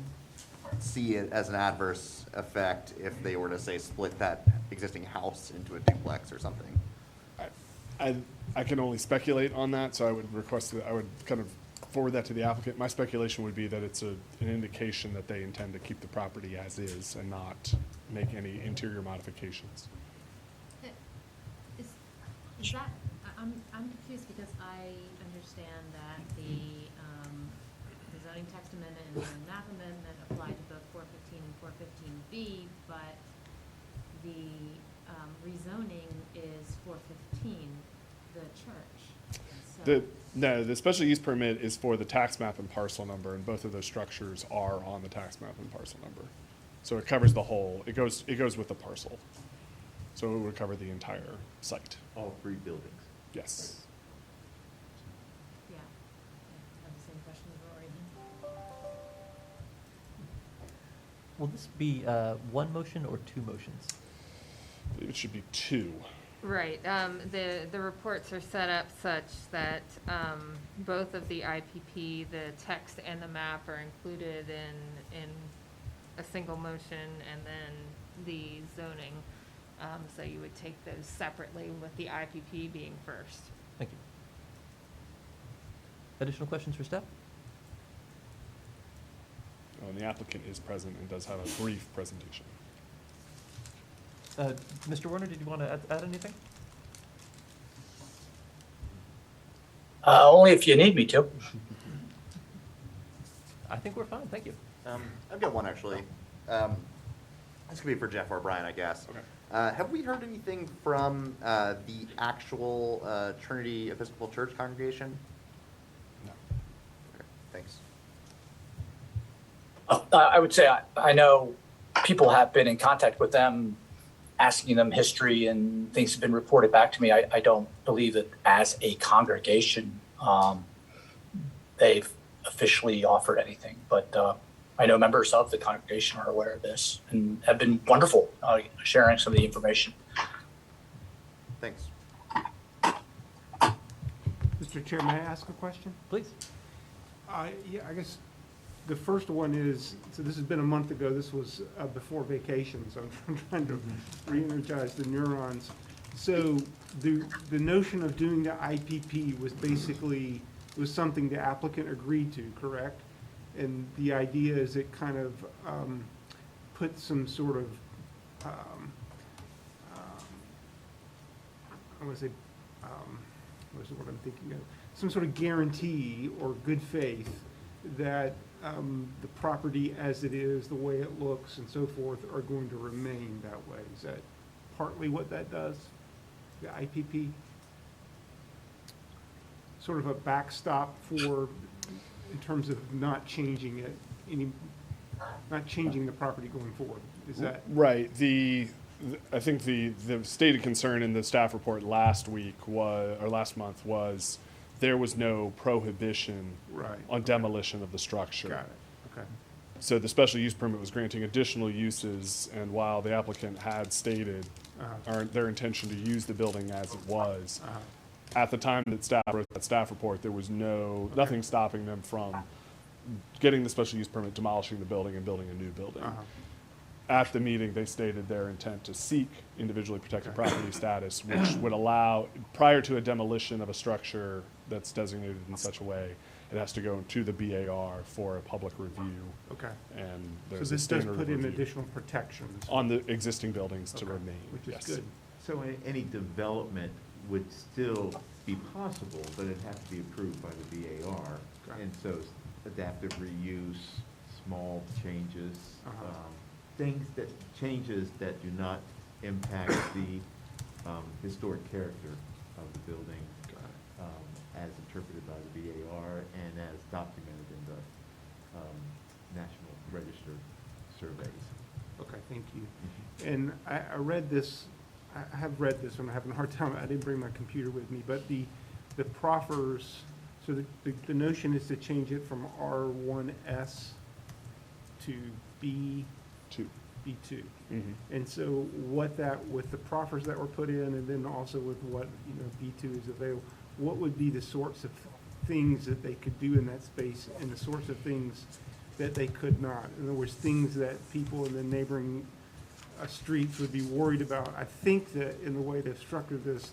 see it as an adverse effect if they were to, say, split that existing house into a duplex or something. I can only speculate on that, so I would request that, I would kind of forward that to the applicant. My speculation would be that it's an indication that they intend to keep the property as is and not make any interior modifications. Is that, I'm confused because I understand that the zoning text amendment and the map amendment apply to both 415 and 415B, but the rezoning is 415, the church. No, the special use permit is for the tax map and parcel number, and both of those structures are on the tax map and parcel number. So it covers the whole, it goes with the parcel. So it would cover the entire site. All 3 buildings. Yes. Yeah, I have the same question as Rory. Will this be one motion or 2 motions? I believe it should be 2. Right, the reports are set up such that, both of the IPP, the text and the map are included in a single motion, and then the zoning. So you would take those separately with the IPP being first. Thank you. Additional questions for staff? Oh, and the applicant is present and does have a brief presentation. Mr. Warner, did you want to add anything? Only if you need me to. I think we're fine, thank you. I've got one actually. This could be for Jeff or Brian, I guess. Okay. Have we heard anything from the actual Trinity Episcopal Church congregation? No. Okay, thanks. I would say I know people have been in contact with them, asking them history, and things have been reported back to me. I don't believe that as a congregation they've officially offered anything, but I know members of the congregation are aware of this and have been wonderful sharing some of the information. Thanks. Mr. Chair, may I ask a question? Please. Yeah, I guess the first one is, so this has been a month ago, this was before vacation, so I'm trying to re-energize the neurons. So the notion of doing the IPP was basically, was something the applicant agreed to, correct? And the idea is it kind of put some sort of, I want to say, what's the word I'm thinking of? Some sort of guarantee or good faith that the property as it is, the way it looks and so forth are going to remain that way. Is that partly what that does, the IPP? Sort of a backstop for, in terms of not changing it, not changing the property going forward. Is that? Right. I think the stated concern in the staff report last week or last month was there was no prohibition Right. on demolition of the structure. Got it, okay. So the special use permit was granting additional uses, and while the applicant had stated their intention to use the building as it was, at the time that staff wrote that staff report, there was nothing stopping them from getting the special use permit, demolishing the building, and building a new building. At the meeting, they stated their intent to seek individually protected property status, which would allow, prior to a demolition of a structure that's designated in such a way, it has to go to the BAR for a public review. Okay. And So there's a this does standard put in review additional protections. on the existing buildings to Okay, remain. which is yes. good. So any development would still be possible, but it'd have to be approved by the BAR. Okay. And so adaptive reuse, small changes, Uh-huh. changes that do not impact the historic character of the building as interpreted by the BAR and as documented in the National Register surveys. Okay, thank you. And I read this, I have read this, and I'm having a hard time, I didn't bring my computer with me, but the proffers, so the notion is to change it from R1S to B2. B2. And so what that, with the proffers that were put in, and then also with what, B2 is available, what would be the sorts of things that they could do in that space and the sorts of things that they could not? In other words, things that people in the neighboring streets would be worried about. I think that in the way they've structured this,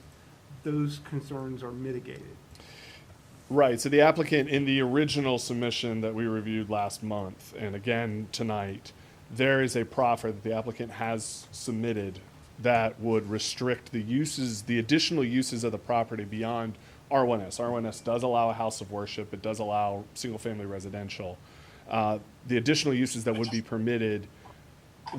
those concerns are mitigated. Right, so the applicant in the original submission that we reviewed last month, and again tonight, there is a proffer that the applicant has submitted that would restrict the uses, the additional uses of the property beyond R1S. R1S does allow a house of worship, it does allow single-family residential. The additional uses that would be permitted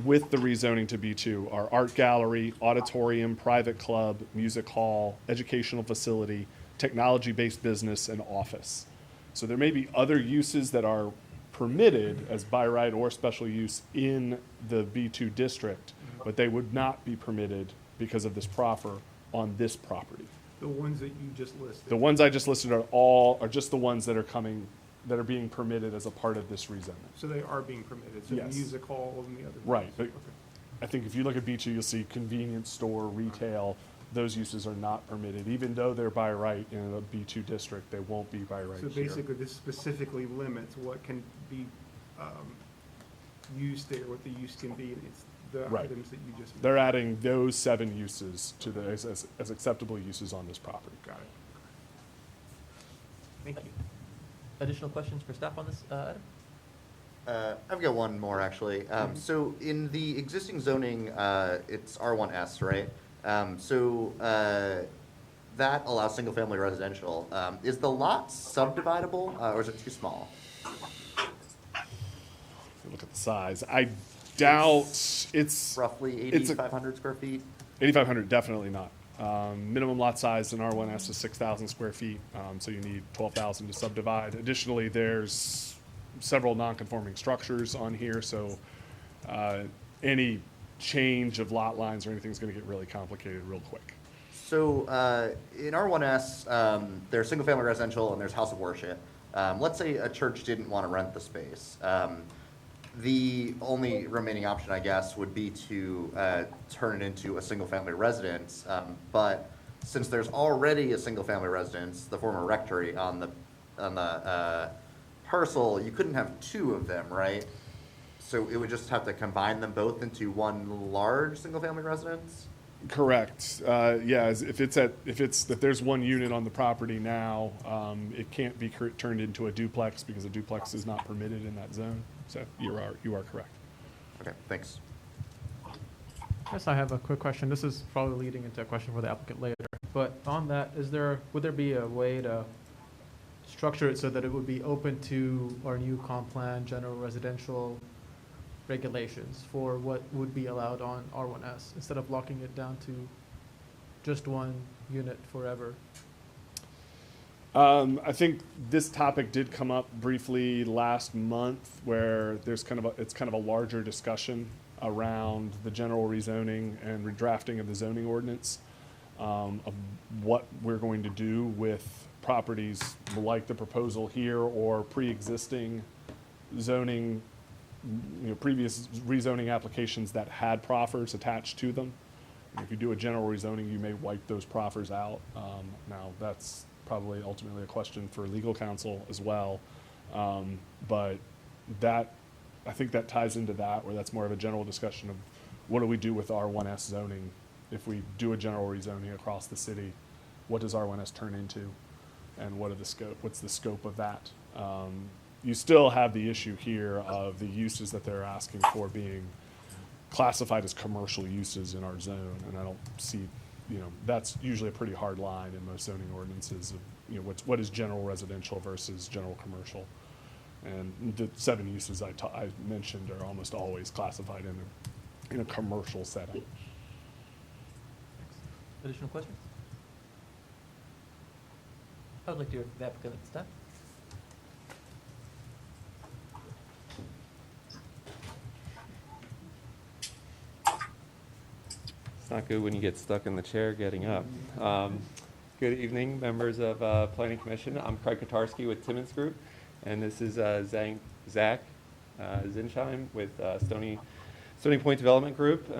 with the rezoning to B2 are art gallery, auditorium, private club, music hall, educational facility, technology-based business, and office. So there may be other uses that are permitted as by right or special use in the B2 district, but they would not be permitted because of this proffer on this property. The ones that you just listed. The ones I just listed are just the ones that are being permitted as a part of this rezoning. So they are being permitted, so the Yes. music hall and the other. Right, but Okay. I think if you look at B2, you'll see convenience store, retail, those uses are not permitted, even though they're by right in a B2 district, they won't be by right So here. basically, this specifically limits what can be used there, what the use can be, and it's the Right. items that you just. They're adding those 7 uses to the, as acceptable uses on this property. Got it. Thank you. Additional questions for staff on this item? I've got one more, actually. So in the existing zoning, it's R1S, right? That allows single-family residential. Is the lot subdividable, or is it too small? Look at the size. I doubt it's Roughly It's a- 8,500 square feet? 8,500, definitely not. Minimum lot size in R1S is 6,000 square feet, so you need 12,000 to subdivide. Additionally, there's several non-conforming structures on here, so any change of lot lines or anything is going to get really complicated real quick. So in R1S, there's single-family residential and there's house of worship. Let's say a church didn't want to rent the space. The only remaining option, I guess, would be to turn it into a single-family residence. But since there's already a single-family residence, the former rectory on the parcel, you couldn't have 2 of them, right? So it would just have to combine them both into one large single-family residence? Correct. Yeah, if there's one unit on the property now, it can't be turned into a duplex because a duplex is not permitted in that zone. So you are correct. Okay, thanks. Yes, I have a quick question. This is probably leading into a question for the applicant later. But on that, would there be a way to structure it so that it would be open to our new comp plan, general residential regulations for what would be allowed on R1S, instead of locking it down to just one unit forever? I think this topic did come up briefly last month, where it's kind of a larger discussion around the general rezoning and redrafting of the zoning ordinance, of what we're going to do with properties like the proposal here or pre-existing zoning, previous rezoning applications that had proffers attached to them. If you do a general rezoning, you may wipe those proffers out. Now, that's probably ultimately a question for legal counsel as well. But I think that ties into that, where that's more of a general discussion of what do we do with R1S zoning if we do a general rezoning across the city? What does R1S turn into? And what's the scope of that? You still have the issue here of the uses that they're asking for being classified as commercial uses in our zone, and I don't see, that's usually a pretty hard line in most zoning ordinances of, what is general residential versus general commercial. And the 7 uses I mentioned are almost always classified in a commercial setting. Additional questions? I would like to hear from the applicant at this time. It's not good when you get stuck in the chair getting up. Good evening, members of Planning Commission. I'm Craig Kotarski with Timmons Group, and this is Zach Zinsheim with Stony Point Development Group.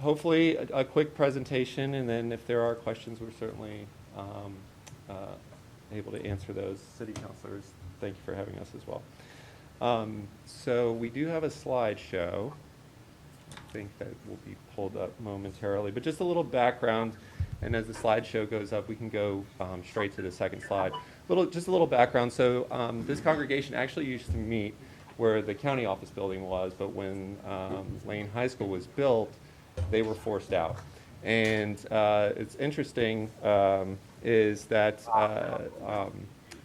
Hopefully, a quick presentation, and then if there are questions, we're certainly able to answer those. City councilors, thank you for having us as well. So we do have a slideshow. I think that will be pulled up momentarily, but just a little background, and as the slideshow goes up, we can go straight to the second slide. Just a little background. So this congregation actually used to meet where the county office building was, but when Lane High School was built, they were forced out. And it's interesting is that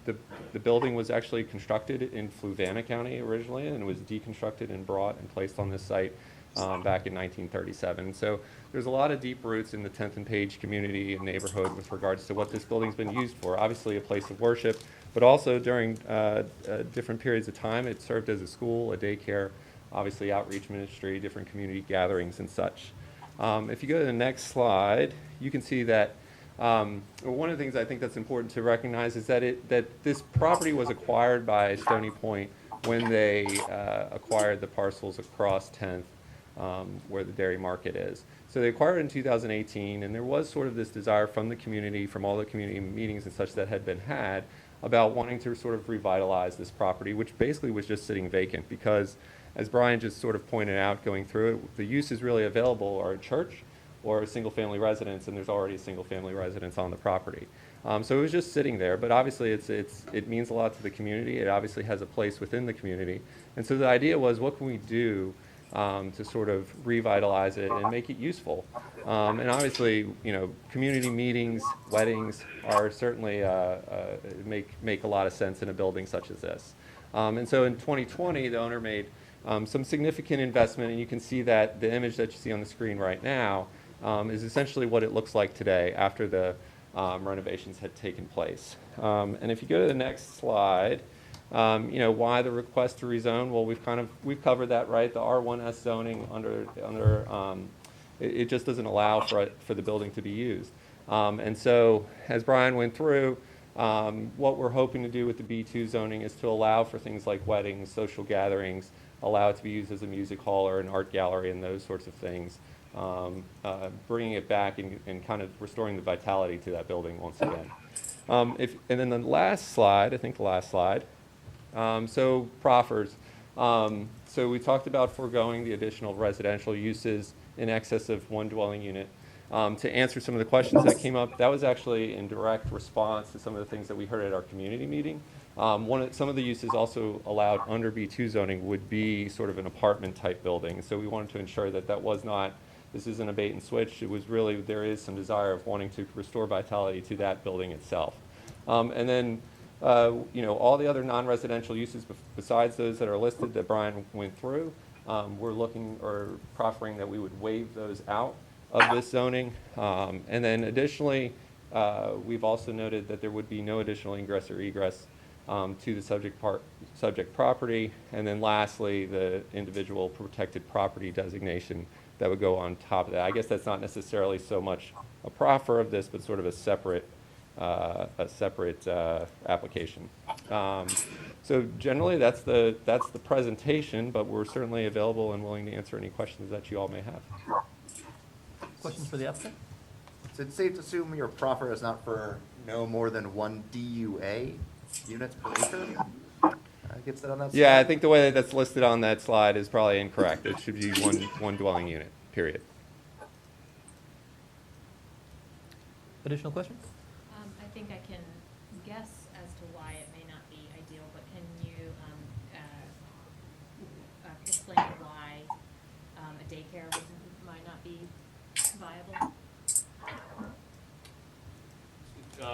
the building was actually constructed in Fluvanna County originally, and it was deconstructed and brought and placed on this site back in 1937. So there's a lot of deep roots in the 10th and Page community and neighborhood with regards to what this building's been used for. Obviously a place of worship, but also during different periods of time, it served as a school, a daycare, obviously outreach ministry, different community gatherings and such. If you go to the next slide, you can see that one of the things I think that's important to recognize is that this property was acquired by Stony Point when they acquired the parcels across 10th where the dairy market is. So they acquired it in 2018, and there was sort of this desire from the community, from all the community meetings and such that had been had, about wanting to sort of revitalize this property, which basically was just sitting vacant because, as Brian just sort of pointed out going through it, the uses really available are a church or a single-family residence, and there's already a single-family residence on the property. So it was just sitting there, but obviously it means a lot to the community. It obviously has a place within the community. And so the idea was, what can we do to sort of revitalize it and make it useful? And obviously, you know, community meetings, weddings are certainly make a lot of sense in a building such as this. And so in 2020, the owner made some significant investment, and you can see that the image that you see on the screen right now is essentially what it looks like today after the renovations had taken place. And if you go to the next slide, you know, why the request to rezone? Well, we've covered that, right? The R1S zoning it just doesn't allow for the building to be used. And so, as Brian went through, what we're hoping to do with the B2 zoning is to allow for things like weddings, social gatherings, allow it to be used as a music hall or an art gallery and those sorts of things, bringing it back and kind of restoring the vitality to that building once again. And then the last slide, I think the last slide. So proffers. So we talked about foregoing the additional residential uses in excess of one dwelling unit. To answer some of the questions that came up, that was actually in direct response to some of the things that we heard at our community meeting. Some of the uses also allowed under B2 zoning would be sort of an apartment type building. So we wanted to ensure that that was not, this isn't a bait and switch. It was really, there is some desire of wanting to restore vitality to that building itself. And then, you know, all the other non-residential uses besides those that are listed that Brian went through, we're looking or proffering that we would waive those out of this zoning. And then additionally, we've also noted that there would be no additional ingress or egress to the subject property. And then lastly, the individual protected property designation that would go on top of that. I guess that's not necessarily so much a proffer of this, but sort of a separate application. So generally, that's the presentation, but we're certainly available and willing to answer any questions that you all may have. Questions for the applicant? So it's safe to assume your proffer is not for no more than 1 DUA units per acre? Gets that on that slide? Yeah, I think the way that that's listed on that slide is probably incorrect. It should be one dwelling unit, period. Additional questions? I think I can guess as to why it may not be ideal, but can you explain why a daycare might not be viable?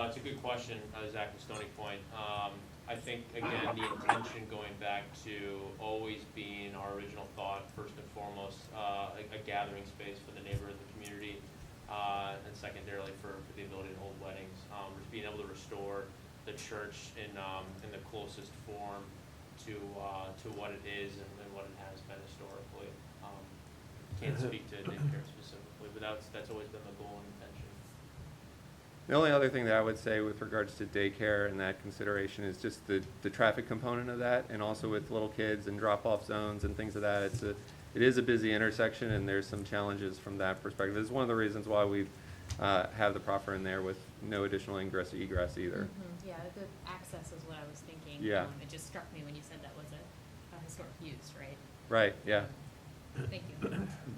It's a good question, Zach from Stony Point. I think, again, the intention going back to always being our original thought, first and foremost, a gathering space for the neighborhood and the community, and secondarily for the ability to hold weddings. Being able to restore the church in the closest form to what it is and what it has been historically. Can't speak to daycare specifically, but that's always been the goal and intention. The only other thing that I would say with regards to daycare and that consideration is just the traffic component of that, and also with little kids and drop-off zones and things of that. It is a busy intersection, and there's some challenges from that perspective. It's one of the reasons why we have the proffer in there with no additional ingress or egress either. Mm-hmm. Yeah, the access is what I was thinking. Yeah. It just struck me when you said that was a historic use, right? Right, yeah. Thank you.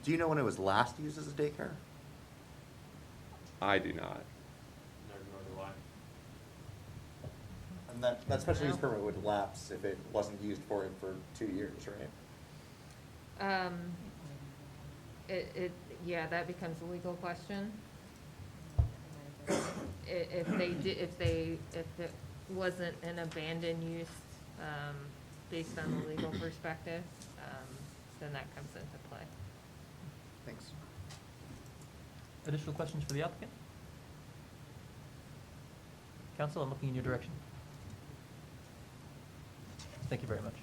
Do you know when it was last used as a daycare? I do not. Nor do I. And that special use permit would lapse if it wasn't used for 2 years, right? Yeah, that becomes a legal question. If it wasn't an abandoned use, based on the legal perspective, then that comes into play. Thanks. Additional questions for the applicant? Council, I'm looking in your direction. Thank you very much.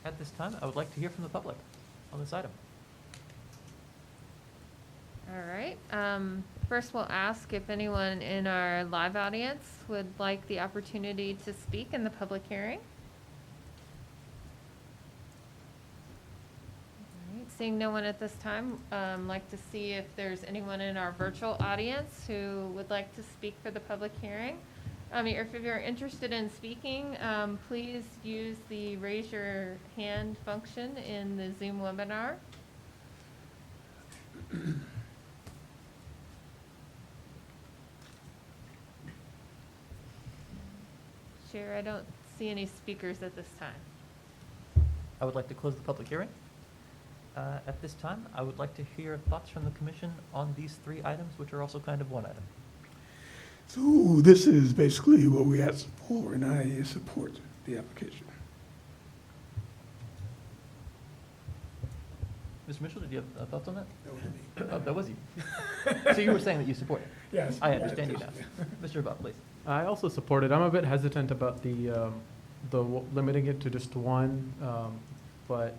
At this time, I would like to hear from the public on this item. All right. First, we'll ask if anyone in our live audience would like the opportunity to speak in the public hearing. seeing no one at this time, like to see if there's anyone in our virtual audience who would like to speak for the public hearing. If you're interested in speaking, please use the raise your hand function in the Zoom webinar. Chair, I don't see any speakers at this time. I would like to close the public hearing. At this time, I would like to hear thoughts from the commission on these 3 items, which are also kind of one item. So this is basically what we asked for, and I support the application. Mr. Mitchell, did you have thoughts on that? Oh, that was you. So you were saying that you support it? Yes. I understand you now. Mr. Abad, please. I also support it. I'm a bit hesitant about limiting it to just one, but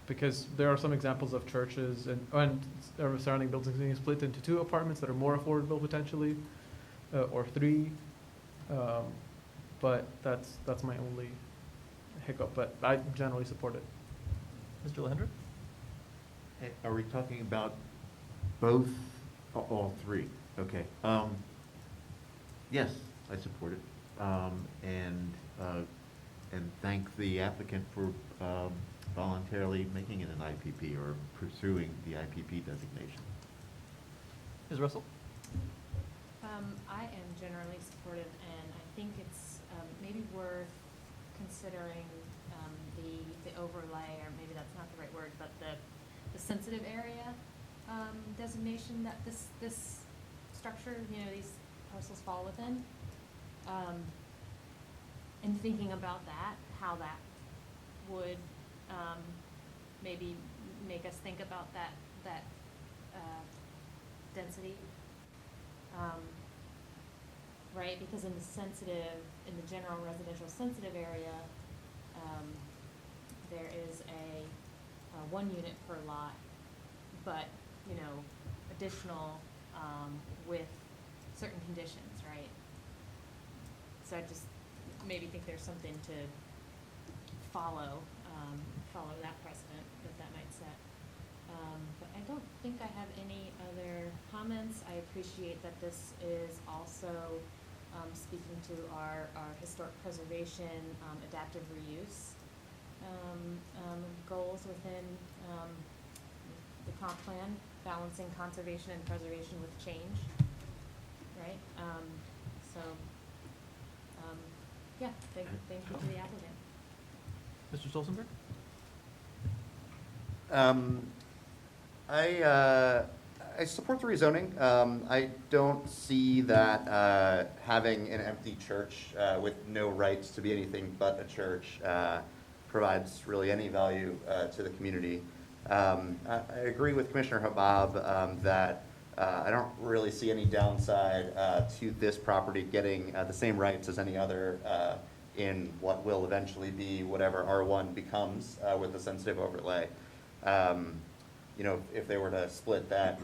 because there are some examples of churches and surrounding buildings being split into 2 apartments that are more affordable potentially, or 3. But that's my only hiccup. But I generally support it. Mr. Lehendra? Are we talking about both, all 3? Okay. Yes, I support it. And thank the applicant for voluntarily making it an IPP or pursuing the IPP designation. Ms. Russell? I am generally supportive, and I think it's maybe worth considering the overlay, or maybe that's not the right word, but the sensitive area designation that this structure, these parcels fall within. And thinking about that, how that would maybe make us think about that density. Right, because in the general residential sensitive area, there is a 1 unit per lot, but, additional with certain conditions, right? So I just maybe think there's something to follow that precedent that might set. But I don't think I have any other comments. I appreciate that this is also speaking to our historic preservation, adaptive reuse goals within the comp plan, balancing conservation and preservation with change, right? Yeah, thank you to the applicant. Mr. Stolzenberg? I support the rezoning. I don't see that having an empty church with no rights to be anything but a church provides really any value to the community. I agree with Commissioner Habab that I don't really see any downside to this property getting the same rights as any other in what will eventually be whatever R1 becomes with the sensitive overlay. If they were to split that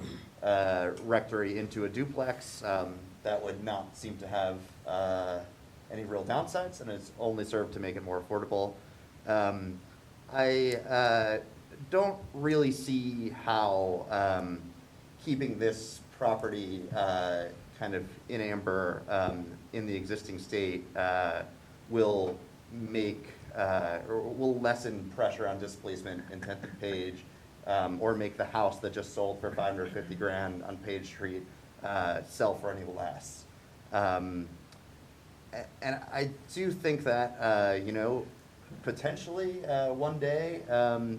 rectory into a duplex, that would not seem to have any real downsides, and it's only served to make it more affordable. I don't really see how keeping this property kind of in amber in the existing state will make or will lessen pressure on displacement in 10th and Page, or make the house that just sold for $550,000 on Page Street sell for any less. And I do think that potentially one day,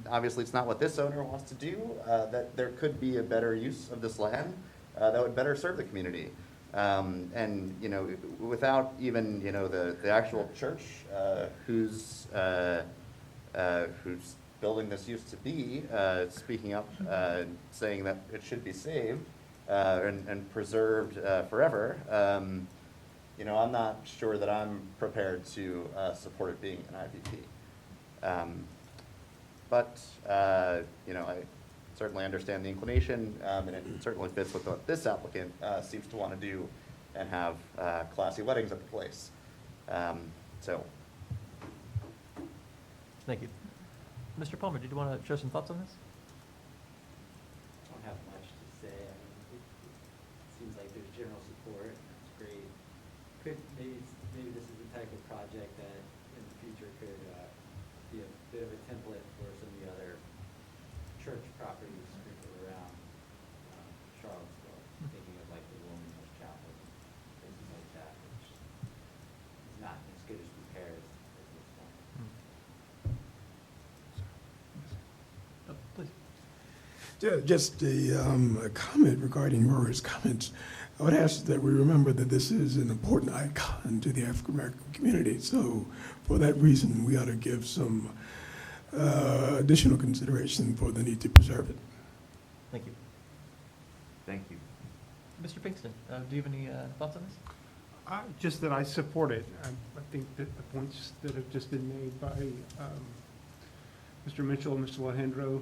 obviously it's not what this owner wants to do, that there could be a better use of this land that would better serve the community. And without even the actual church whose building this used to be speaking up, saying that it should be saved and preserved forever. I'm not sure that I'm prepared to support it being an IPP. But I certainly understand the inclination, and it certainly fits with what this applicant seems to want to do and have classy weddings at the place. Thank you. Mr. Palmer, did you want to share some thoughts on this? have much to say. I mean, it seems like there's general support, and that's great. Maybe this is the type of project that in the future could be a bit of a template for some of the other church properties sprinkled around Charlottesville. Thinking of like the Woman's Chapel, places like that, which is not as good as repairs as this one. Oh, please. Just a comment regarding Rory's comments. I would ask that we remember that this is an important icon to the African American community. So for that reason, we ought to give some additional consideration for the need to preserve it. Thank you. Thank you. Mr. Pinkston, do you have any thoughts on this? Just that I support it. I think that the points that have just been made by Mr. Mitchell and Mr. Alejandro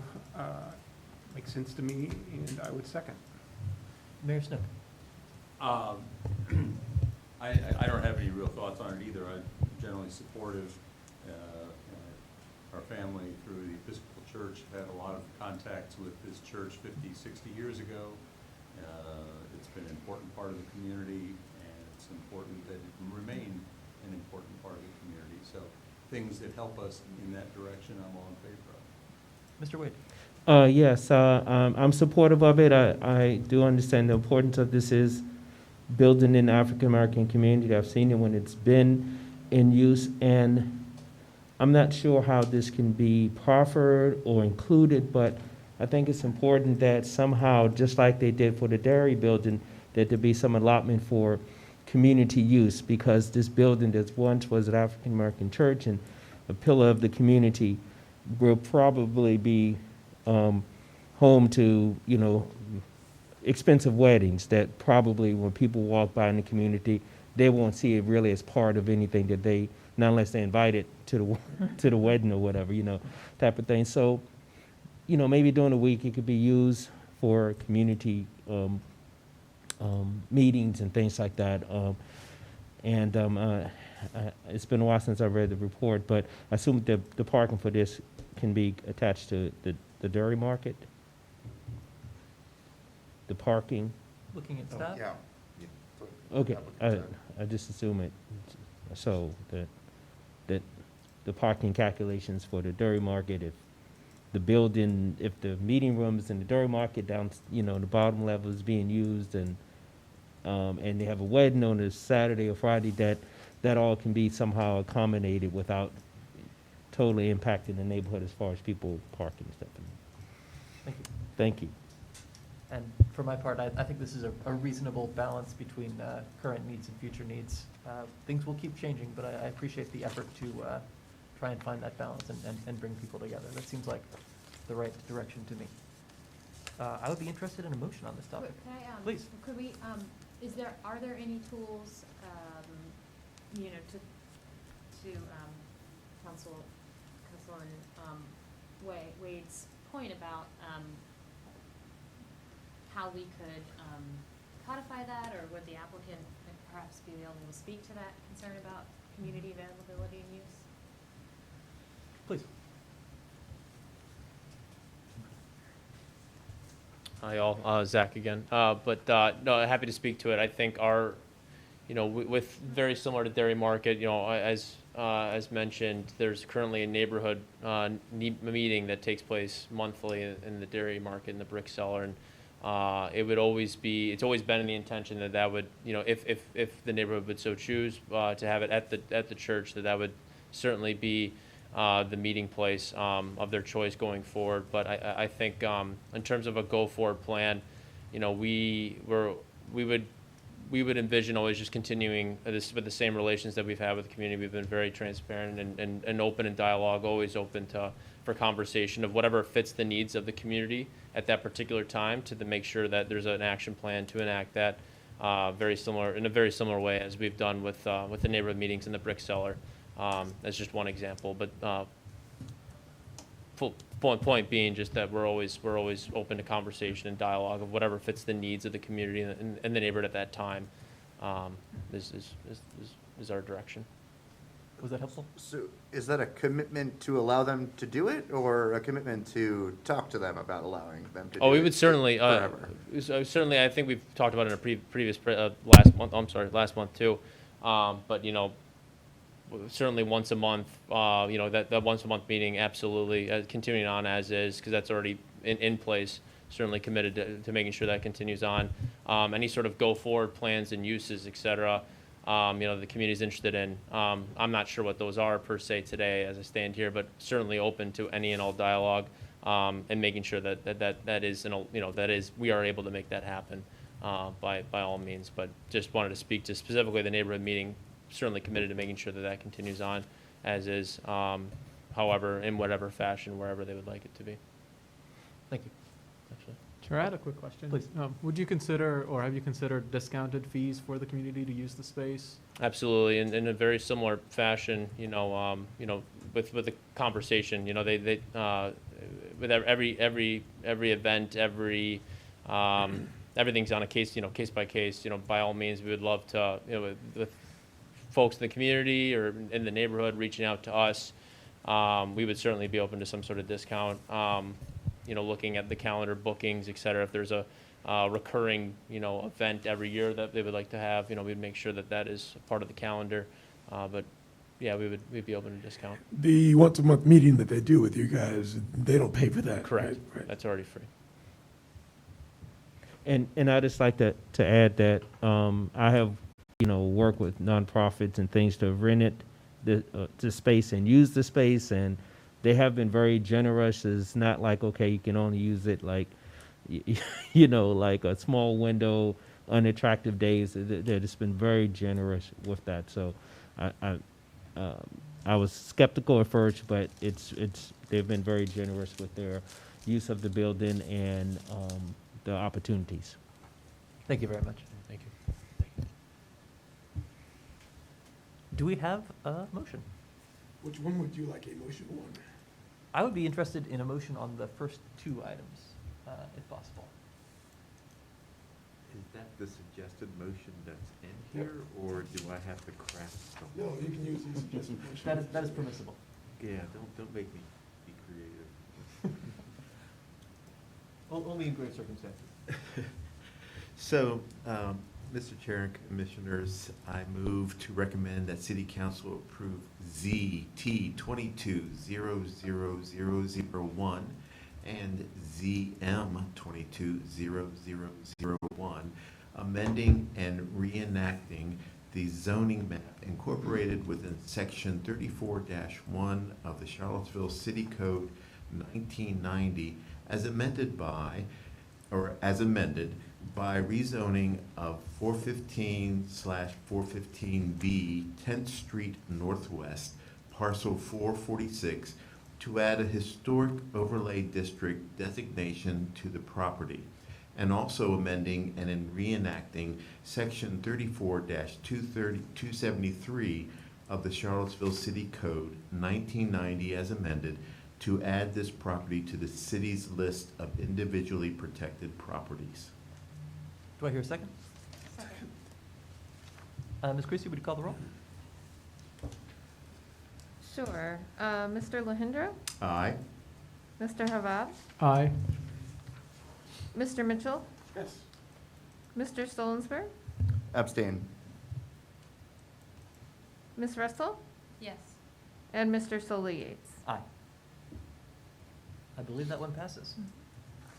make sense to me, and I would second. Mayor Snook? I don't have any real thoughts on it either. I'm generally supportive. Our family through the Episcopal Church had a lot of contacts with this church 50, 60 years ago. It's been an important part of the community, and it's important that it remain an important part of the community. So things that help us in that direction, I'm all in favor of. Mr. Wade? Yes, I'm supportive of it. I do understand the importance of this is building in the African American community. I've seen it when it's been in use, and I'm not sure how this can be proffered or included, but I think it's important that somehow, just like they did for the dairy building, that there be some allotment for community use, because this building that once was an African American church and a pillar of the community will probably be home to, expensive weddings that probably when people walk by in the community, they won't see it really as part of anything that they, not unless they're invited to the wedding or whatever, type of thing. So, maybe during the week it could be used for community meetings and things like that. It's been a while since I read the report, but I assume the parking for this can be attached to the dairy market? The parking? Looking at staff? Yeah. Okay, I just assume it, so that the parking calculations for the dairy market, if the building, if the meeting rooms in the dairy market down, the bottom level is being used, and they have a wedding on a Saturday or Friday, that all can be somehow accommodated without totally impacting the neighborhood as far as people parking and stuff. Thank you. Thank you. And for my part, I think this is a reasonable balance between current needs and future needs. Things will keep changing, but I appreciate the effort to try and find that balance and bring people together. That seems like the right direction to me. I would be interested in a motion on this topic. Can I, Please. Could we, are there any tools, to Councilman Wade's point about how we could codify that, or would the applicant perhaps be able to speak to that concern about community availability and use? Please. Hi, all. Zach again. No, happy to speak to it. I think our, with very similar to Dairy Market, as mentioned, there's currently a neighborhood meeting that takes place monthly in the Dairy Market in the Brick Cellar, and it's always been in the intention that would, if the neighborhood would so choose to have it at the church, that would certainly be the meeting place of their choice going forward. But I think in terms of a go-forward plan, we would envision always just continuing this with the same relations that we've had with the community. We've been very transparent and open in dialogue, always open for conversation of whatever fits the needs of the community at that particular time, to make sure that there's an action plan to enact that in a very similar way as we've done with the neighborhood meetings in the Brick Cellar. That's just one example, but point being just that we're always open to conversation and dialogue of whatever fits the needs of the community and the neighborhood at that time. Is our direction. Was that helpful? So is that a commitment to allow them to do it, or a commitment to talk to them about allowing them to do it? Oh, we would certainly, forever? certainly, I think we've talked about it in a previous, last month too. But, certainly once a month, that once a month meeting, absolutely, continuing on as is, because that's already in place, certainly committed to making sure that continues on. Any sort of go forward plans and uses, et cetera, the community's interested in. I'm not sure what those are per se today as I stand here, but certainly open to any and all dialogue, and making sure that we are able to make that happen, by all means. But just wanted to speak to specifically the neighborhood meeting, certainly committed to making sure that continues on as is, however, in whatever fashion, wherever they would like it to be. Thank you. Actually. Chair, I had a quick question. Please. Would you consider, or have you considered discounted fees for the community to use the space? Absolutely, in a very similar fashion, with the conversation, they with every event, everything's on a case by case. By all means, we would love to, with folks in the community or in the neighborhood reaching out to us, we would certainly be open to some sort of discount. Looking at the calendar bookings, et cetera. If there's a recurring, event every year that they would like to have, we'd make sure that is part of the calendar. But yeah, we'd be open to discount. The once-a-month meeting that they do with you guys, they don't pay for that. Correct. Right? That's already free. And I'd just like to add that I have, worked with nonprofits and things to rent it, the space and use the space, and they have been very generous. It's not like, okay, you can only use it like, like a small window, unattractive days. They've just been very generous with that. So I was skeptical at first, but they've been very generous with their use of the building and the opportunities. Thank you very much. Thank you. Do we have a motion? Which one would you like, a motion one? I would be interested in a motion on the first two items, if possible. Is that the suggested motion that's in here, or do I have to craft something? No, you can use these suggested motions. That is permissible. Yeah, don't make me be creative. Only in great circumstances. So, Mr. Chair and Commissioners, I move to recommend that City Council approve ZT 22-00001 and ZM 22-0001, amending and reenacting the zoning map incorporated within Section 34-1 of the Charlottesville City Code 1990 as amended by rezoning of 415/415B 10th Street Northwest, parcel 446, to add a historic overlay district designation to the property, and also amending and in reenacting Section 34-273 of the Charlottesville City Code 1990 as amended, to add this property to the city's list of individually protected properties. Do I hear a second? Second. Ms. Creasy, would you call the roll? Sure. Mr. Lahindra? Aye. Mr. Havad? Aye. Mr. Mitchell? Yes. Mr. Stolensberg? Abstain. Ms. Russell? Yes. And Mr. Soli Yates? Aye. I believe that one passes.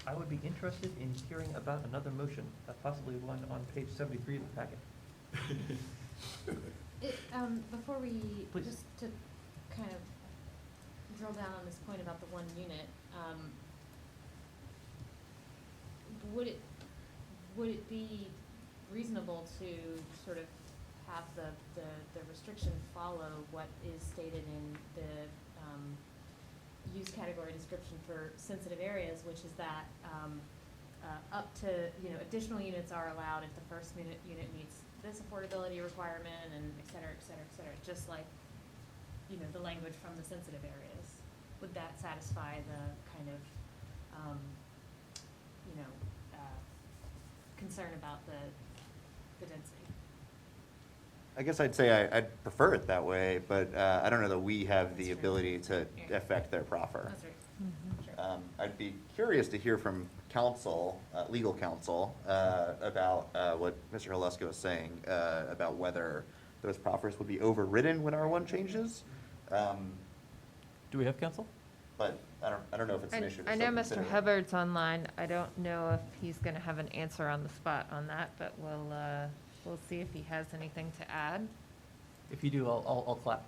I would be interested in hearing about another motion, possibly one on page 73 of the packet. Before we, Please. just to kind of drill down on this point about the one unit, would it be reasonable to sort of have the restriction follow what is stated in the use category description for sensitive areas, which is that up to, additional units are allowed if the first unit meets this affordability requirement, and et cetera, et cetera, et cetera, just like, the language from the sensitive areas. Would that satisfy the kind of, concern about the density? I guess I'd say I'd prefer it that way, but I don't know that we have the ability to affect their proffer. That's right. I'd be curious to hear from counsel, legal counsel, about what Mr. Haluska was saying, about whether those proffers would be overridden when R1 changes. Do we have counsel? But I don't know if it's an issue. to I know still Mr. consider. Hubbard's online. I don't know if he's gonna have an answer on the spot on that, but we'll see if he has anything to add. If you do, I'll clap.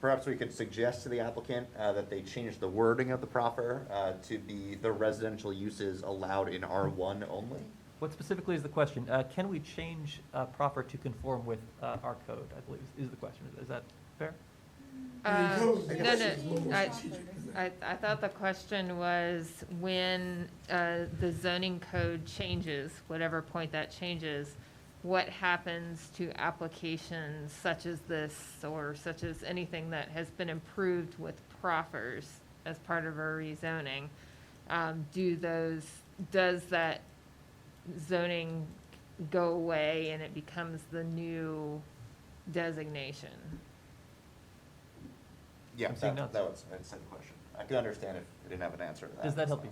Perhaps we could suggest to the applicant that they change the wording of the proffer to be the residential uses allowed in R1 only. What specifically is the question? Can we change proffer to conform with our code, I believe, is the question. Is that fair? No, I thought the question was when the zoning code changes, whatever point that changes, what happens to applications such as this or such as anything that has been improved with proffers as part of a rezoning? Does that zoning go away and it becomes the new designation? Yeah, I'm seeing that nods. was, I'd say the question. I could understand if I didn't have an answer to that. Does that help you?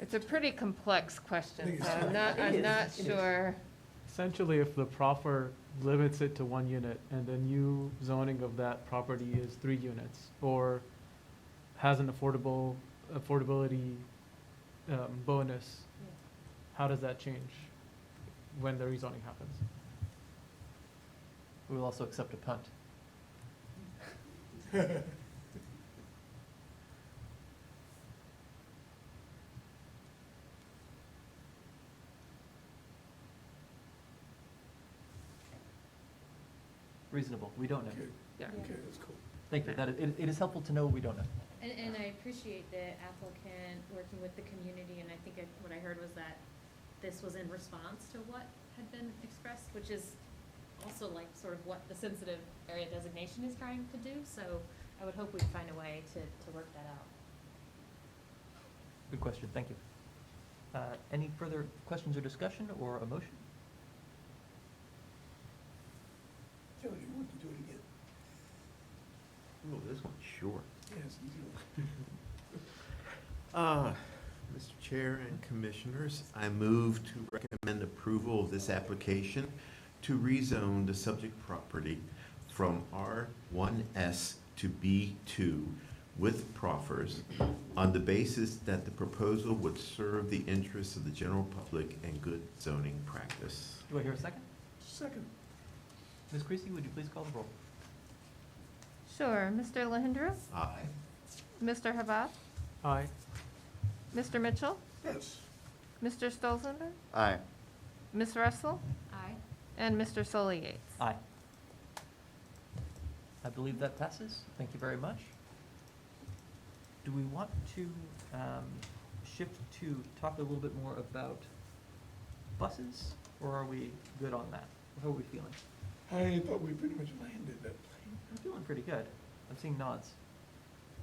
It's a pretty complex question, think so it's I'm fine. not sure. Essentially, if the proffer limits it to 1 unit and the new zoning of that property is 3 units, or has an affordability bonus, how does that change when the rezoning happens? We will also accept a punt. Reasonable. We don't know. Okay, Yeah. okay, that's cool. Thank you. It is helpful to know what we don't know. And I appreciate the applicant working with the community, and I think what I heard was that this was in response to what had been expressed, which is also like sort of what the sensitive area designation is trying to do, so I would hope we'd find a way to work that out. Good question. Thank you. Any further questions or discussion or a motion? Joe, you want to do it again? Oh, this one's short. Yes, you do. Mr. Chair and Commissioners, I move to recommend approval of this application to rezone the subject property from R1S to B2 with proffers on the basis that the proposal would serve the interests of the general public and good zoning practice. Do I hear a second? Second. Ms. Creasy, would you please call the roll? Sure. Mr. Lahindra? Aye. Mr. Havad? Aye. Mr. Mitchell? Yes. Mr. Stolzenberg? Aye. Ms. Russell? Aye. And Mr. Solly Yates? Aye. I believe that passes. Thank you very much. Do we want to shift to talk a little bit more about buses, or are we good on that? How are we feeling? I thought we pretty much landed that plane. I'm feeling pretty good. I'm seeing nods.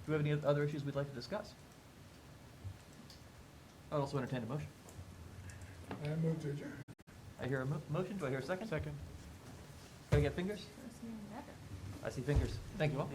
Do we have any other issues we'd like to discuss? I'd also entertain a motion. I moved to adjourn. I hear a motion. Do I hear a second? Second. Can I get fingers? I see fingers. Thank you all.